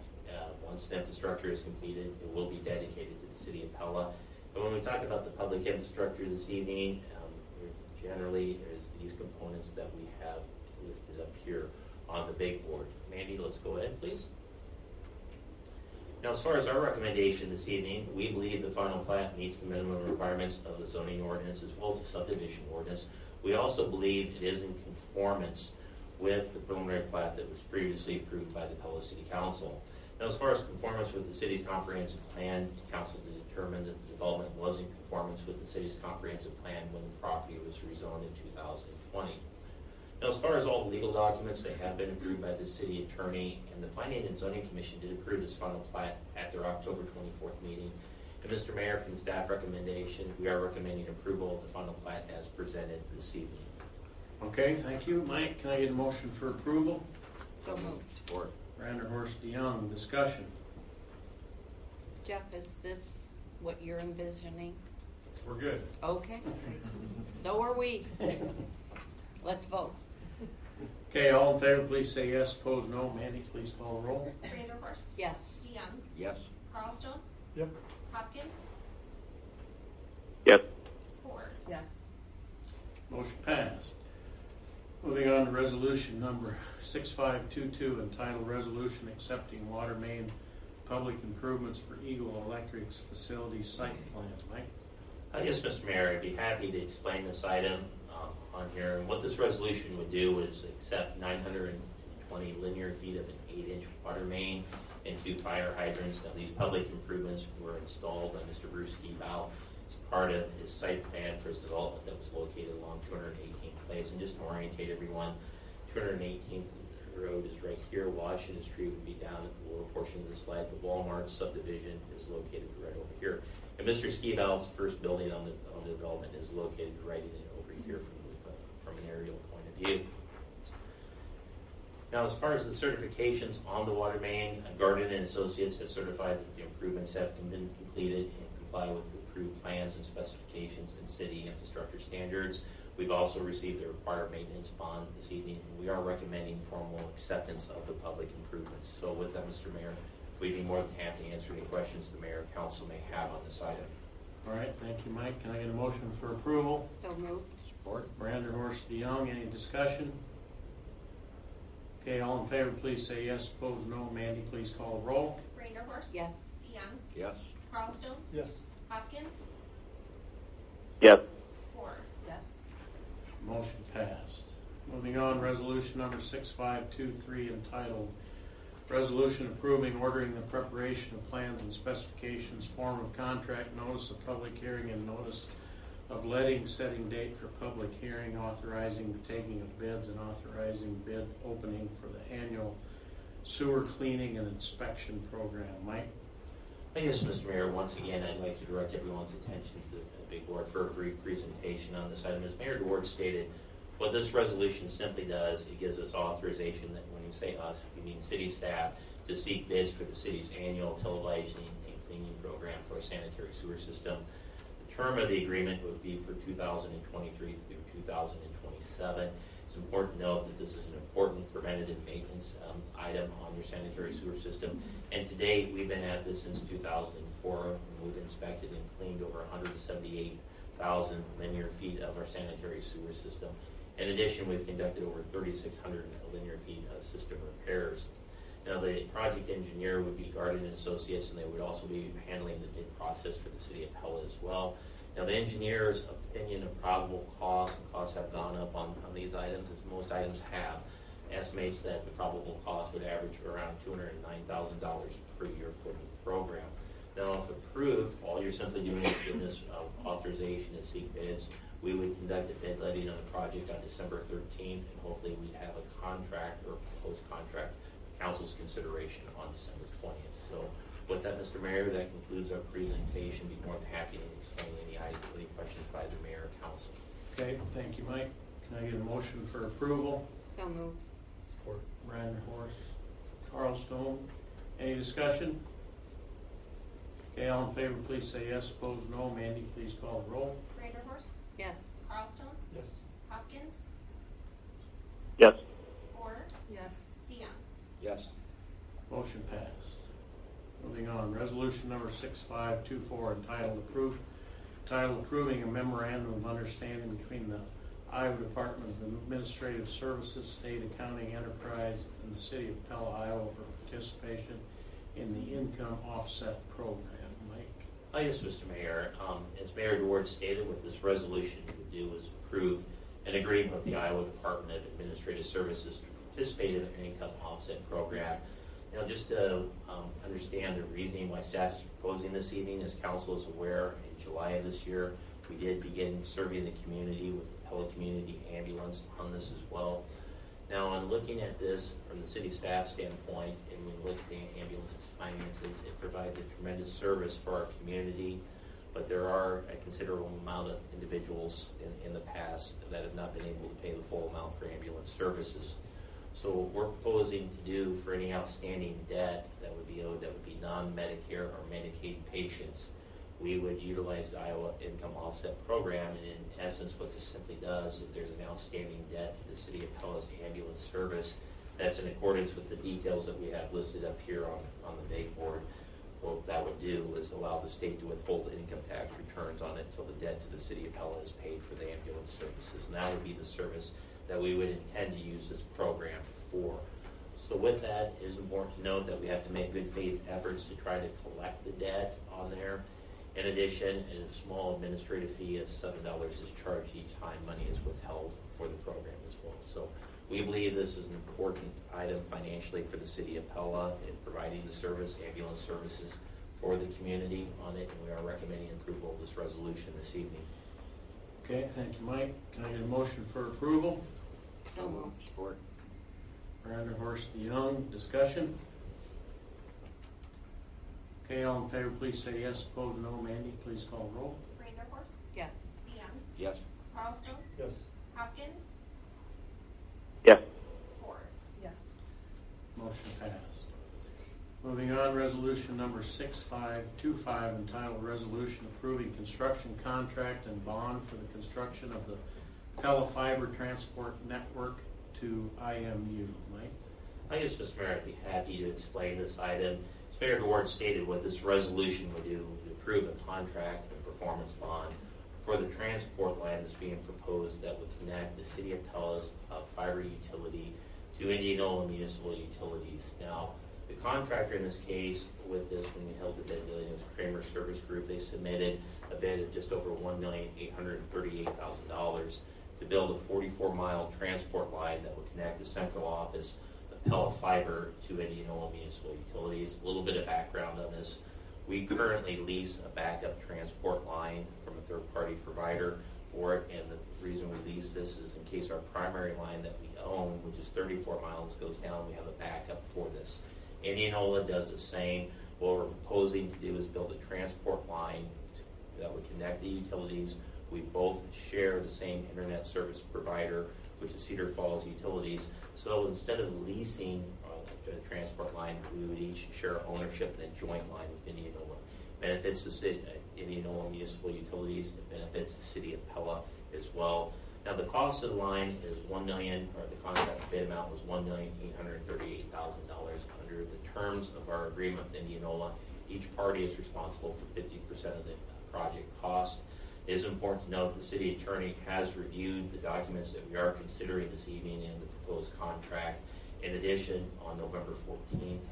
Once the infrastructure is completed, it will be dedicated to the City of Pella. And when we talk about the public infrastructure this evening, generally there's these components that we have listed up here on the big board. Mandy, let's go ahead, please. Now, as far as our recommendation this evening, we believe the final plat meets the minimum requirements of the zoning ordinance as well as the subdivision ordinance. We also believe it is in conformance with the preliminary plat that was previously approved by the Pella City Council. Now, as far as conformance with the city's comprehensive plan, the council determined that the development was in conformance with the city's comprehensive plan when the property was rezoned in 2020. Now, as far as all the legal documents, they have been approved by the city attorney, and the Planning and Zoning Commission did approve this final plat at their October 24th meeting. And Mr. Mayor, from the staff recommendation, we are recommending approval of the final plat as presented this evening. Okay, thank you. Mike, can I get a motion for approval? So moved. Support. Vanderhorst DeYoung, discussion. Jeff, is this what you're envisioning? We're good. Okay. So are we. Let's vote. Okay, all in favor, please say yes. Opposed, no. Mandy, please call the roll. Vanderhorst. Yes. DeYoung. Yes. Carlstone. Yep. Hopkins. Yes. Spore. Yes. Motion passed. Moving on to resolution number 6522, entitled Resolution Accepting Water Main Public Improvements for Eagle Electric's Facility Site Plan. Mike? Yes, Mr. Mayor, I'd be happy to explain this item on here. And what this resolution would do is accept 920 linear feet of an 8-inch water main and 2 fire hydrants. Now, these public improvements were installed by Mr. Bruce Ebal as part of his site plan for his development that was located along 218th Place. And just to orientate everyone, 218th Road is right here. Washington Street would be down at the lower portion of the slide. The Walmart subdivision is located right over here. And Mr. Ebal's first building on the development is located right in over here from an aerial point of view. Now, as far as the certifications on the water main, Garden and Associates has certified that the improvements have been completed and comply with the approved plans and specifications and city infrastructure standards. We've also received the required maintenance bond this evening, and we are recommending formal acceptance of the public improvements. So with that, Mr. Mayor, we'd be more than happy to answer any questions the mayor and council may have on this item. All right, thank you, Mike. Can I get a motion for approval? So moved. Support. Branderhorst DeYoung, any discussion? Okay, all in favor, please say yes. Opposed, no. Mandy, please call the roll. Branderhorst. Yes. DeYoung. Yes. Carlstone. Yes. Hopkins. Yes. Ford. Yes. Motion passed. Moving on, resolution number 6523 entitled Resolution Approving Ordering the Preparation of Plans and Specifications, Form of Contract, Notice of Public Hearing, and Notice of Letting, setting date for public hearing, authorizing the taking of bids, and authorizing bid opening for the annual sewer cleaning and inspection program. Mike? Yes, Mr. Mayor, once again, I'd like to direct everyone's attention to the big board for a brief presentation on this item. As Mayor DeWard stated, what this resolution simply does, it gives us authorization that when you say us, you mean city staff, to seek bids for the city's annual televising and cleaning program for a sanitary sewer system. The term of the agreement would be for 2023 through 2027. It's important to note that this is an important preventative maintenance item on your sanitary sewer system. And to date, we've been at this since 2004, and we've inspected and cleaned over 178,000 linear feet of our sanitary sewer system. In addition, we've conducted over 3,600 linear feet of system repairs. Now, the project engineer would be Garden and Associates, and they would also be handling the bid process for the City of Pella as well. Now, the engineer's opinion of probable costs, and costs have gone up on these items, as most items have, estimates that the probable cost would average around $209,000 per year for the program. Now, if approved, all you're simply doing is giving us authorization to seek bids. We would conduct a bid letting on the project on December 13th, and hopefully we'd have a contract or proposed contract for council's consideration on December 20th. So with that, Mr. Mayor, that concludes our presentation. Be more than happy to explain any questions by the mayor or council. Okay, thank you, Mike. Can I get a motion for approval? So moved. Support. Branderhorst, Carlstone, any discussion? Okay, all in favor, please say yes. Opposed, no. Mandy, please call the roll. Branderhorst. Yes. Carlstone. Yes. Hopkins. Yes. Ford. Yes. DeYoung. Yes. Motion passed. Moving on, resolution number 6524 entitled approving a memorandum of understanding between the Iowa Department of Administrative Services, State Accounting Enterprise, and the City of Pella, Iowa for participation in the income offset program. Mike? Yes, Mr. Mayor. As Mayor DeWard stated, what this resolution would do is approve an agreement with the Iowa Department of Administrative Services to participate in an income offset program. You know, just to understand the reasoning why staff is proposing this evening, as council is aware, in July of this year, we did begin serving the community with the Pella Community Ambulance on this as well. Now, in looking at this from the city staff standpoint, and when we look at the ambulance's finances, it provides a tremendous service for our community, but there are a considerable amount of individuals in the past that have not been able to pay the full amount for ambulance services. So what we're proposing to do for any outstanding debt that would be owed, that would be non-Medicare or Medicaid patients, we would utilize the Iowa Income Offset Program, and in essence what this simply does, if there's an outstanding debt to the City of Pella's ambulance service, that's in accordance with the details that we have listed up here on the big board. What that would do is allow the state to withhold income tax returns on it until the debt to the City of Pella is paid for the ambulance services, and that would be the service that we would intend to use this program for. So with that, it is important to note that we have to make good faith efforts to try to collect the debt on there. In addition, a small administrative fee of $7 is charged each time money is withheld for the program as well. So we believe this is an important item financially for the City of Pella in providing the service, ambulance services for the community on it, and we are recommending approval of this resolution this evening. Okay, thank you, Mike. Can I get a motion for approval? So moved. Support. Branderhorst DeYoung, discussion? Okay, all in favor, please say yes. Opposed, no. Mandy, please call the roll. Branderhorst. Yes. DeYoung. Yes. Carlstone. Yes. Hopkins. Yes. Ford. Yes. Motion passed. Moving on, resolution number 6525, entitled Resolution Approving Construction Contract and Bond for the Construction of the Pella Fiber Transport Network to IMU. Mike? I guess, Mr. Mayor, I'd be happy to explain this item. As Mayor Ward stated, what this resolution would do would approve a contract and performance bond for the transport line that's being proposed that would connect the City of Pella's fiber utility to Indianola Municipal Utilities. Now, the contractor in this case with this, when we held the bid meeting, was Kramer Service Group. They submitted a bid of just over $1,838,000 to build a 44-mile transport line that would connect the central office of Pella Fiber to Indianola Municipal Utilities. A little bit of background on this. We currently lease a backup transport line from a third-party provider for it, and the reason we lease this is in case our primary line that we own, which is 34 miles, goes down, we have a backup for this. Indianola does the same. What we're proposing to do is build a transport line that would connect the utilities. We both share the same internet service provider, which is Cedar Falls Utilities. So instead of leasing a transport line, we would each share ownership in a joint line with Indianola. Benefits the city, Indianola Municipal Utilities. It benefits the City of Pella as well. Now, the cost of the line is $1 million, or the contract bid amount was $1,838,000. Under the terms of our agreement with Indianola, each party is responsible for 50% of the project cost. It is important to note the city attorney has reviewed the documents that we are considering this evening in the proposed contract. In addition, on November 14th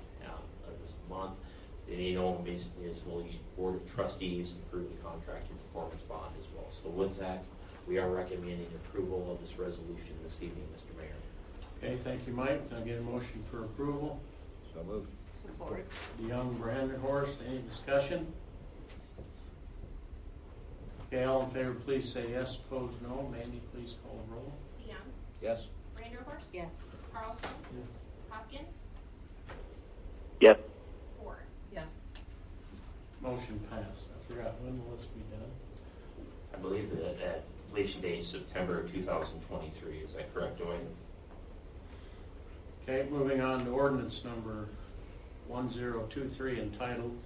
of this month, the Indianola Municipal Board of Trustees approved the contract and performance bond as well. So with that, we are recommending approval of this resolution this evening, Mr. Mayor. Okay, thank you, Mike. Can I get a motion for approval? So moved. Support. DeYoung, Brandenhorst, any discussion? Okay, all in favor, please say yes. Opposed, no. Mandy, please call the roll. DeYoung, Yes. Vanderhorst, Yes. Carlson, Yes. Hopkins, Yes. Spore. Yes. Motion passed. I forgot, when will this be done? I believe that completion date is September 2023. Is that correct, Dwayne? Okay, moving on to ordinance number 1023, entitled,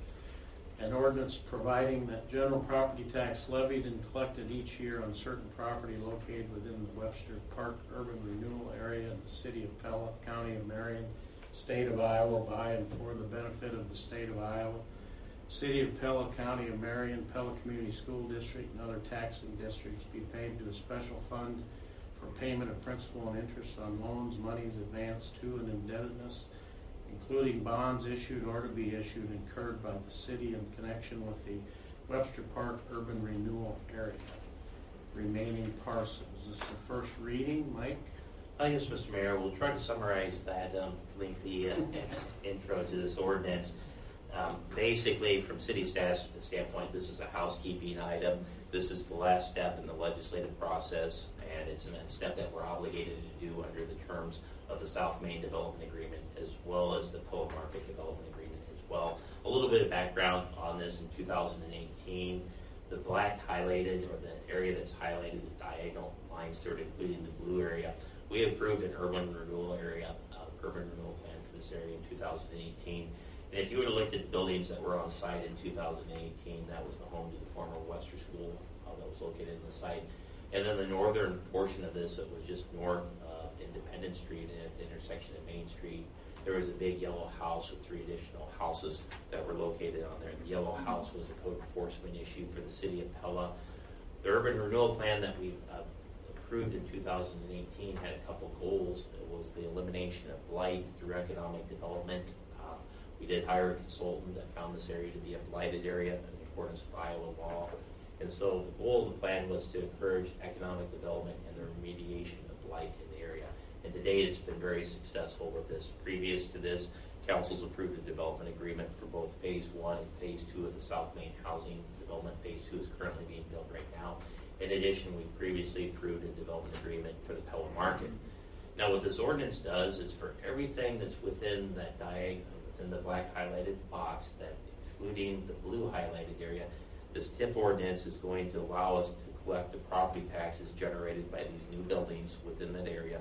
an ordinance providing that general property tax levied and collected each year on certain property located within the Webster Park Urban Renewal Area in the City of Pella, County of Marion, State of Iowa, by and for the benefit of the State of Iowa, City of Pella, County of Marion, Pella Community School District, and other taxing districts be paid to a special fund for payment of principal and interest on loans, monies advanced to and indebtedness, including bonds issued or to be issued incurred by the city in connection with the Webster Park Urban Renewal Area. Remaining parcels. This is the first reading. Mike? Yes, Mr. Mayor. We'll try to summarize that lengthy intro to this ordinance. Basically, from city staff's standpoint, this is a housekeeping item. This is the last step in the legislative process, and it's a step that we're obligated to do under the terms of the South Main Development Agreement, as well as the Pella Market Development Agreement as well. A little bit of background on this: in 2018, the black highlighted, or the area that's highlighted with diagonal lines through it, including the blue area, we approved an urban renewal area, urban renewal plan for this area in 2018. And if you would have looked at the buildings that were on site in 2018, that was the home to the former Webster School that was located in the site. And then the northern portion of this, it was just north of Independence Street and at the intersection of Main Street, there was a big yellow house with 3 additional houses that were located on there. The yellow house was a code enforcement issue for the City of Pella. The urban renewal plan that we approved in 2018 had a couple goals. It was the elimination of blight through economic development. We did hire a consultant that found this area to be a blighted area in accordance with Iowa law. And so the goal of the plan was to encourage economic development and the remediation of blight in the area. And to date, it's been very successful with this. Previous to this, council's approved a development agreement for both Phase 1 and Phase 2 of the South Main Housing Development. Phase 2 is currently being built right now. In addition, we've previously approved a development agreement for the Pella Market. Now, what this ordinance does is for everything that's within that in the black highlighted box, that excluding the blue highlighted area, this TIF ordinance is going to allow us to collect the property taxes generated by these new buildings within that area.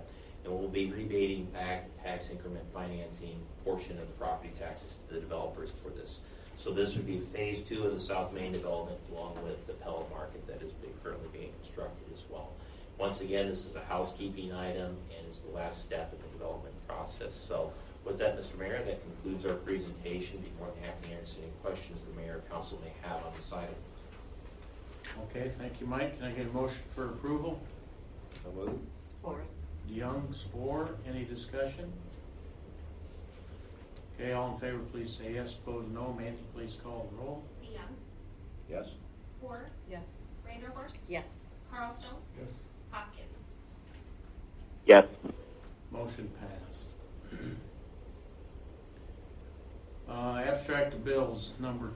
and we'll be rebating back the tax increment financing portion of the property taxes to the developers for this. So this would be phase 2 of the South Main development, along with the Pella Market that is currently being constructed as well. Once again, this is a housekeeping item, and it's the last step in the development process. So with that, Mr. Mayor, that concludes our presentation. Be more than happy to answer any questions the mayor or council may have on this item. Okay, thank you, Mike. Can I get a motion for approval? So moved. Support. DeYoung, Spore, any discussion? Okay, all in favor, please say yes. Opposed, no. Mandy, please call the roll. DeYoung, Yes? Spore, Yes. Vanderhorst, Yes. Carlstone, Yes. Hopkins. Yes. Motion passed. Abstract of bills number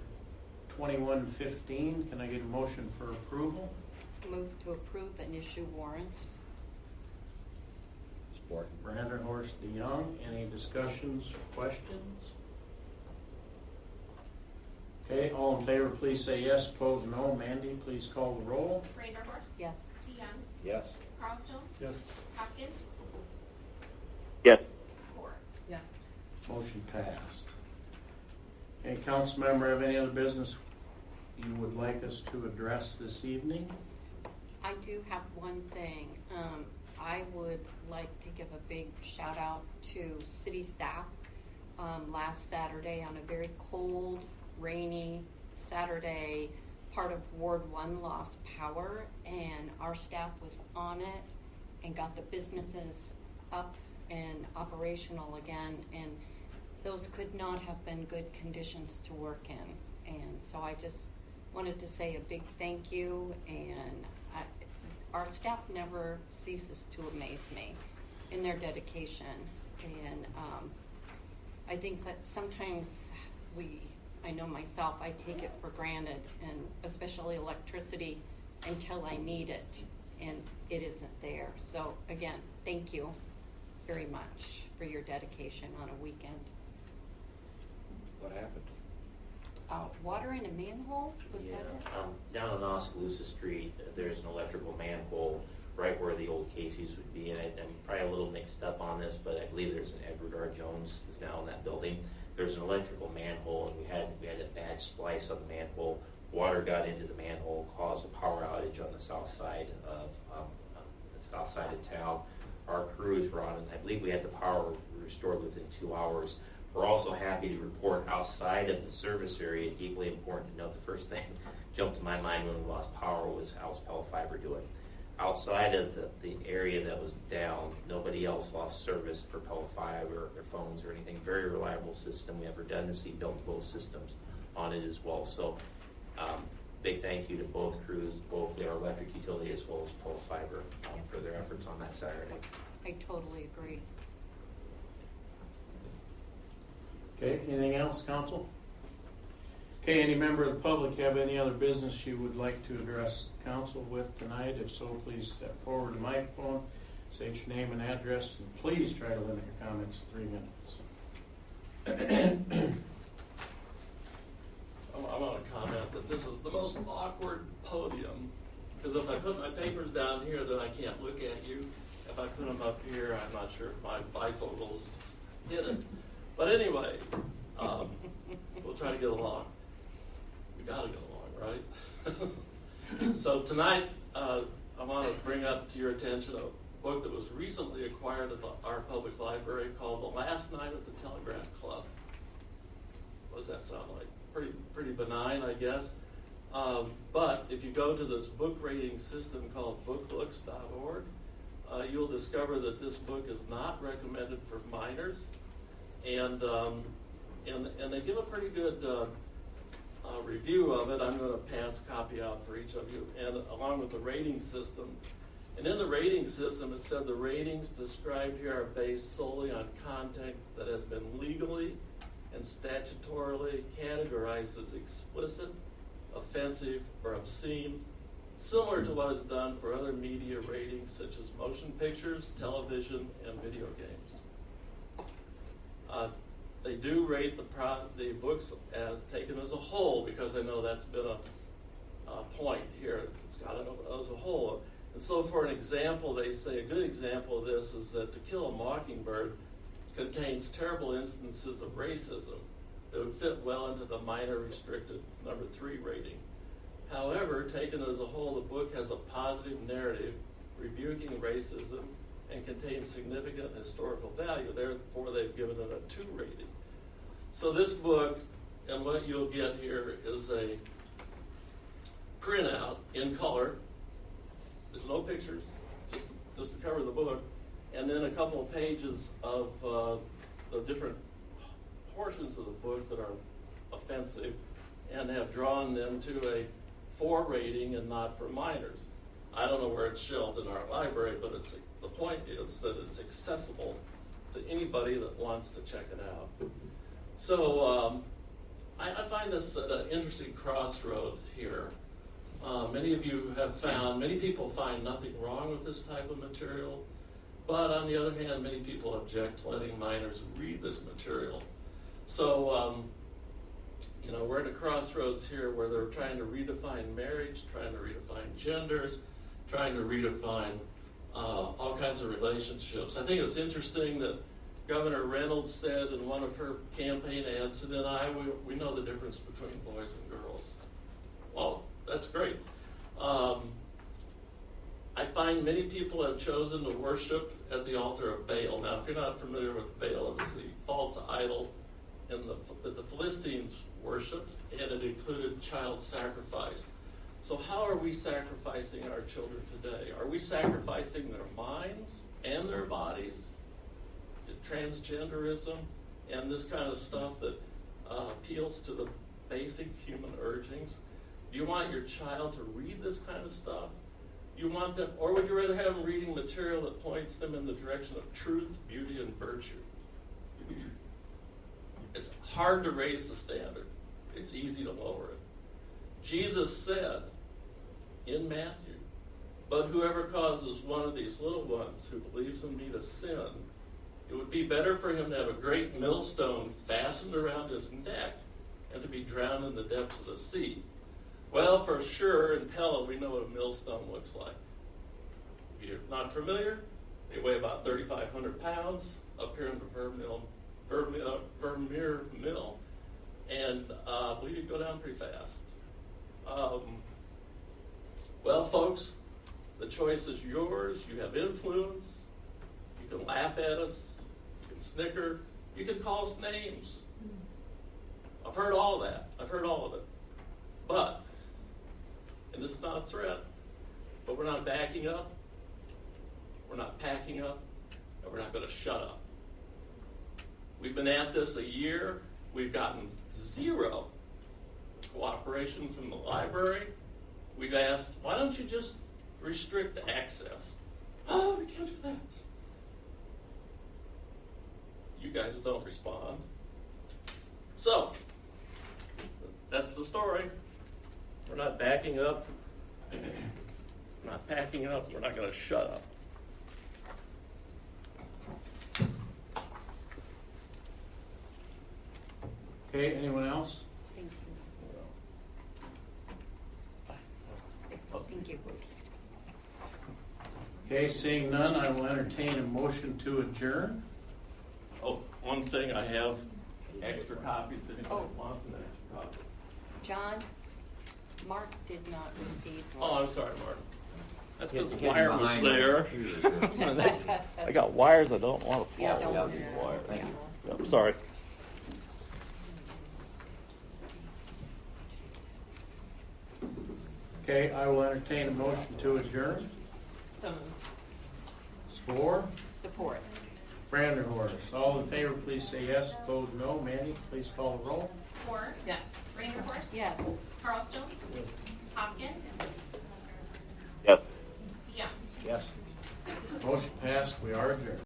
2115. Can I get a motion for approval? Move to approve and issue warrants. Support. Vanderhorst, DeYoung, any discussions or questions? Okay, all in favor, please say yes. Opposed, no. Mandy, please call the roll. Vanderhorst, Yes. DeYoung, Yes? Carlstone, Yes. Hopkins, Yes. Spore. Yes. Motion passed. Okay, council member, have any other business you would like us to address this evening? I do have one thing. I would like to give a big shout out to city staff. Last Saturday, on a very cold, rainy Saturday, part of Ward 1 lost power, and our staff was on it and got the businesses up and operational again, and those could not have been good conditions to work in. And so I just wanted to say a big thank you, and our staff never ceases to amaze me in their dedication. And I think that sometimes I know myself, I take it for granted, and especially electricity, until I need it, and it isn't there. So again, thank you very much for your dedication on a weekend. What happened? Water in a manhole, was that it? Down on Oskaloosa Street, there's an electrical manhole right where the old Casey's would be, and I'm probably a little mixed up on this, but I believe there's an Edward R. Jones that's now in that building. There's an electrical manhole, and we had a bad splice on the manhole. Water got into the manhole, caused a power outage on the south side of town. Our crews were on, and I believe we had the power restored within 2 hours. We're also happy to report outside of the service area, equally important to note, the first thing jumped to my mind when we lost power was how's Pella Fiber doing. Outside of the area that was down, nobody else lost service for Pella Fiber or phones or anything. Very reliable system. We have redundancy built into both systems on it as well. So big thank you to both crews, both our electric utility as well as Pella Fiber for their efforts on that Saturday. I totally agree. Okay, anything else, council? Okay, any member of the public have any other business you would like to address council with tonight? If so, please step forward to the microphone, state your name and address, and please try to limit your comments to 3 minutes. I want to comment that this is the most awkward podium, because if I put my papers down here, then I can't look at you. If I put them up here, I'm not sure if my bifocals hit it. But anyway, we'll try to get along. We got to get along, right? So tonight, I want to bring up to your attention a book that was recently acquired at our public library called The Last Night at the Telegraph Club. What does that sound like? Pretty benign, I guess. But if you go to this book rating system called booklooks.org, you'll discover that this book is not recommended for minors. And they give a pretty good review of it. I'm going to pass a copy out for each of you, and along with the rating system. And in the rating system, it said the ratings described here are based solely on content that has been legally and statutorily categorized as explicit, offensive, or obscene, similar to what is done for other media ratings such as motion pictures, television, and video games. They do rate the books taken as a whole, because I know that's been a point here. It's got it as a whole. And so for an example, they say a good example of this is that To Kill a Mockingbird contains terrible instances of racism that would fit well into the minor restricted number 3 rating. However, taken as a whole, the book has a positive narrative rebuking racism and contains significant historical value. Therefore, they've given it a 2 rating. So this book, and what you'll get here is a printout in color. There's no pictures, just the cover of the book, and then a couple of pages of the different portions of the book that are offensive and have drawn them to a 4 rating and not for minors. I don't know where it's shelved in our library, but the point is that it's accessible to anybody that wants to check it out. So I find this an interesting crossroad here. Many of you have found, many people find nothing wrong with this type of material, but on the other hand, many people object to letting minors read this material. So, we're at a crossroads here where they're trying to redefine marriage, trying to redefine genders, trying to redefine all kinds of relationships. I think it's interesting that Governor Reynolds said in one of her campaign ads that in Iowa, we know the difference between boys and girls. Well, that's great. I find many people have chosen to worship at the altar of Baal. Now, if you're not familiar with Baal, it was the false idol that the Philistines worshipped, and it included child sacrifice. So how are we sacrificing our children today? Are we sacrificing their minds and their bodies? Transgenderism and this kind of stuff that appeals to the basic human urgings? Do you want your child to read this kind of stuff? You want them, or would you rather have them reading material that points them in the direction of truth, beauty, and virtue? It's hard to raise the standard. It's easy to lower it. Jesus said in Matthew, "But whoever causes one of these little ones who believes in me to sin, it would be better for him to have a great millstone fastened around his neck and to be drowned in the depths of the sea." Well, for sure, in Pella, we know what a millstone looks like. If you're not familiar, they weigh about 3,500 pounds up here in the Vermeer Mill. And I believe you go down pretty fast. Well, folks, the choice is yours. You have influence. You can laugh at us. You can snicker. You can call us names. I've heard all that. I've heard all of it. But, and this is not a threat, but we're not backing up. We're not packing up. And we're not going to shut up. We've been at this a year. We've gotten 0 cooperation from the library. We've asked, why don't you just restrict access? Oh, we can't do that. You guys don't respond. So, that's the story. We're not backing up. We're not packing up. We're not going to shut up. Okay, anyone else? Thank you. Thank you. Okay, seeing none, I will entertain a motion to adjourn. Oh, one thing, I have extra copies. Anybody Oh. want an extra copy? John, Mark did not receive Oh, one. I'm sorry, Mark. That's because the Hidden wire was behind there. the I got wires I don't want to Yeah, follow. don't These worry. wires. Yeah. Yep, sorry. Okay, I will entertain a motion to adjourn. Spore, Support. Branderhorst. All in favor, please say yes. Opposed, no. Mandy, please call the roll. Moore? Yes. Rangerhorst? Yes. Carlstone? Yes. Hopkins? Yes. Young? Yes. Motion passed. We are adjourned.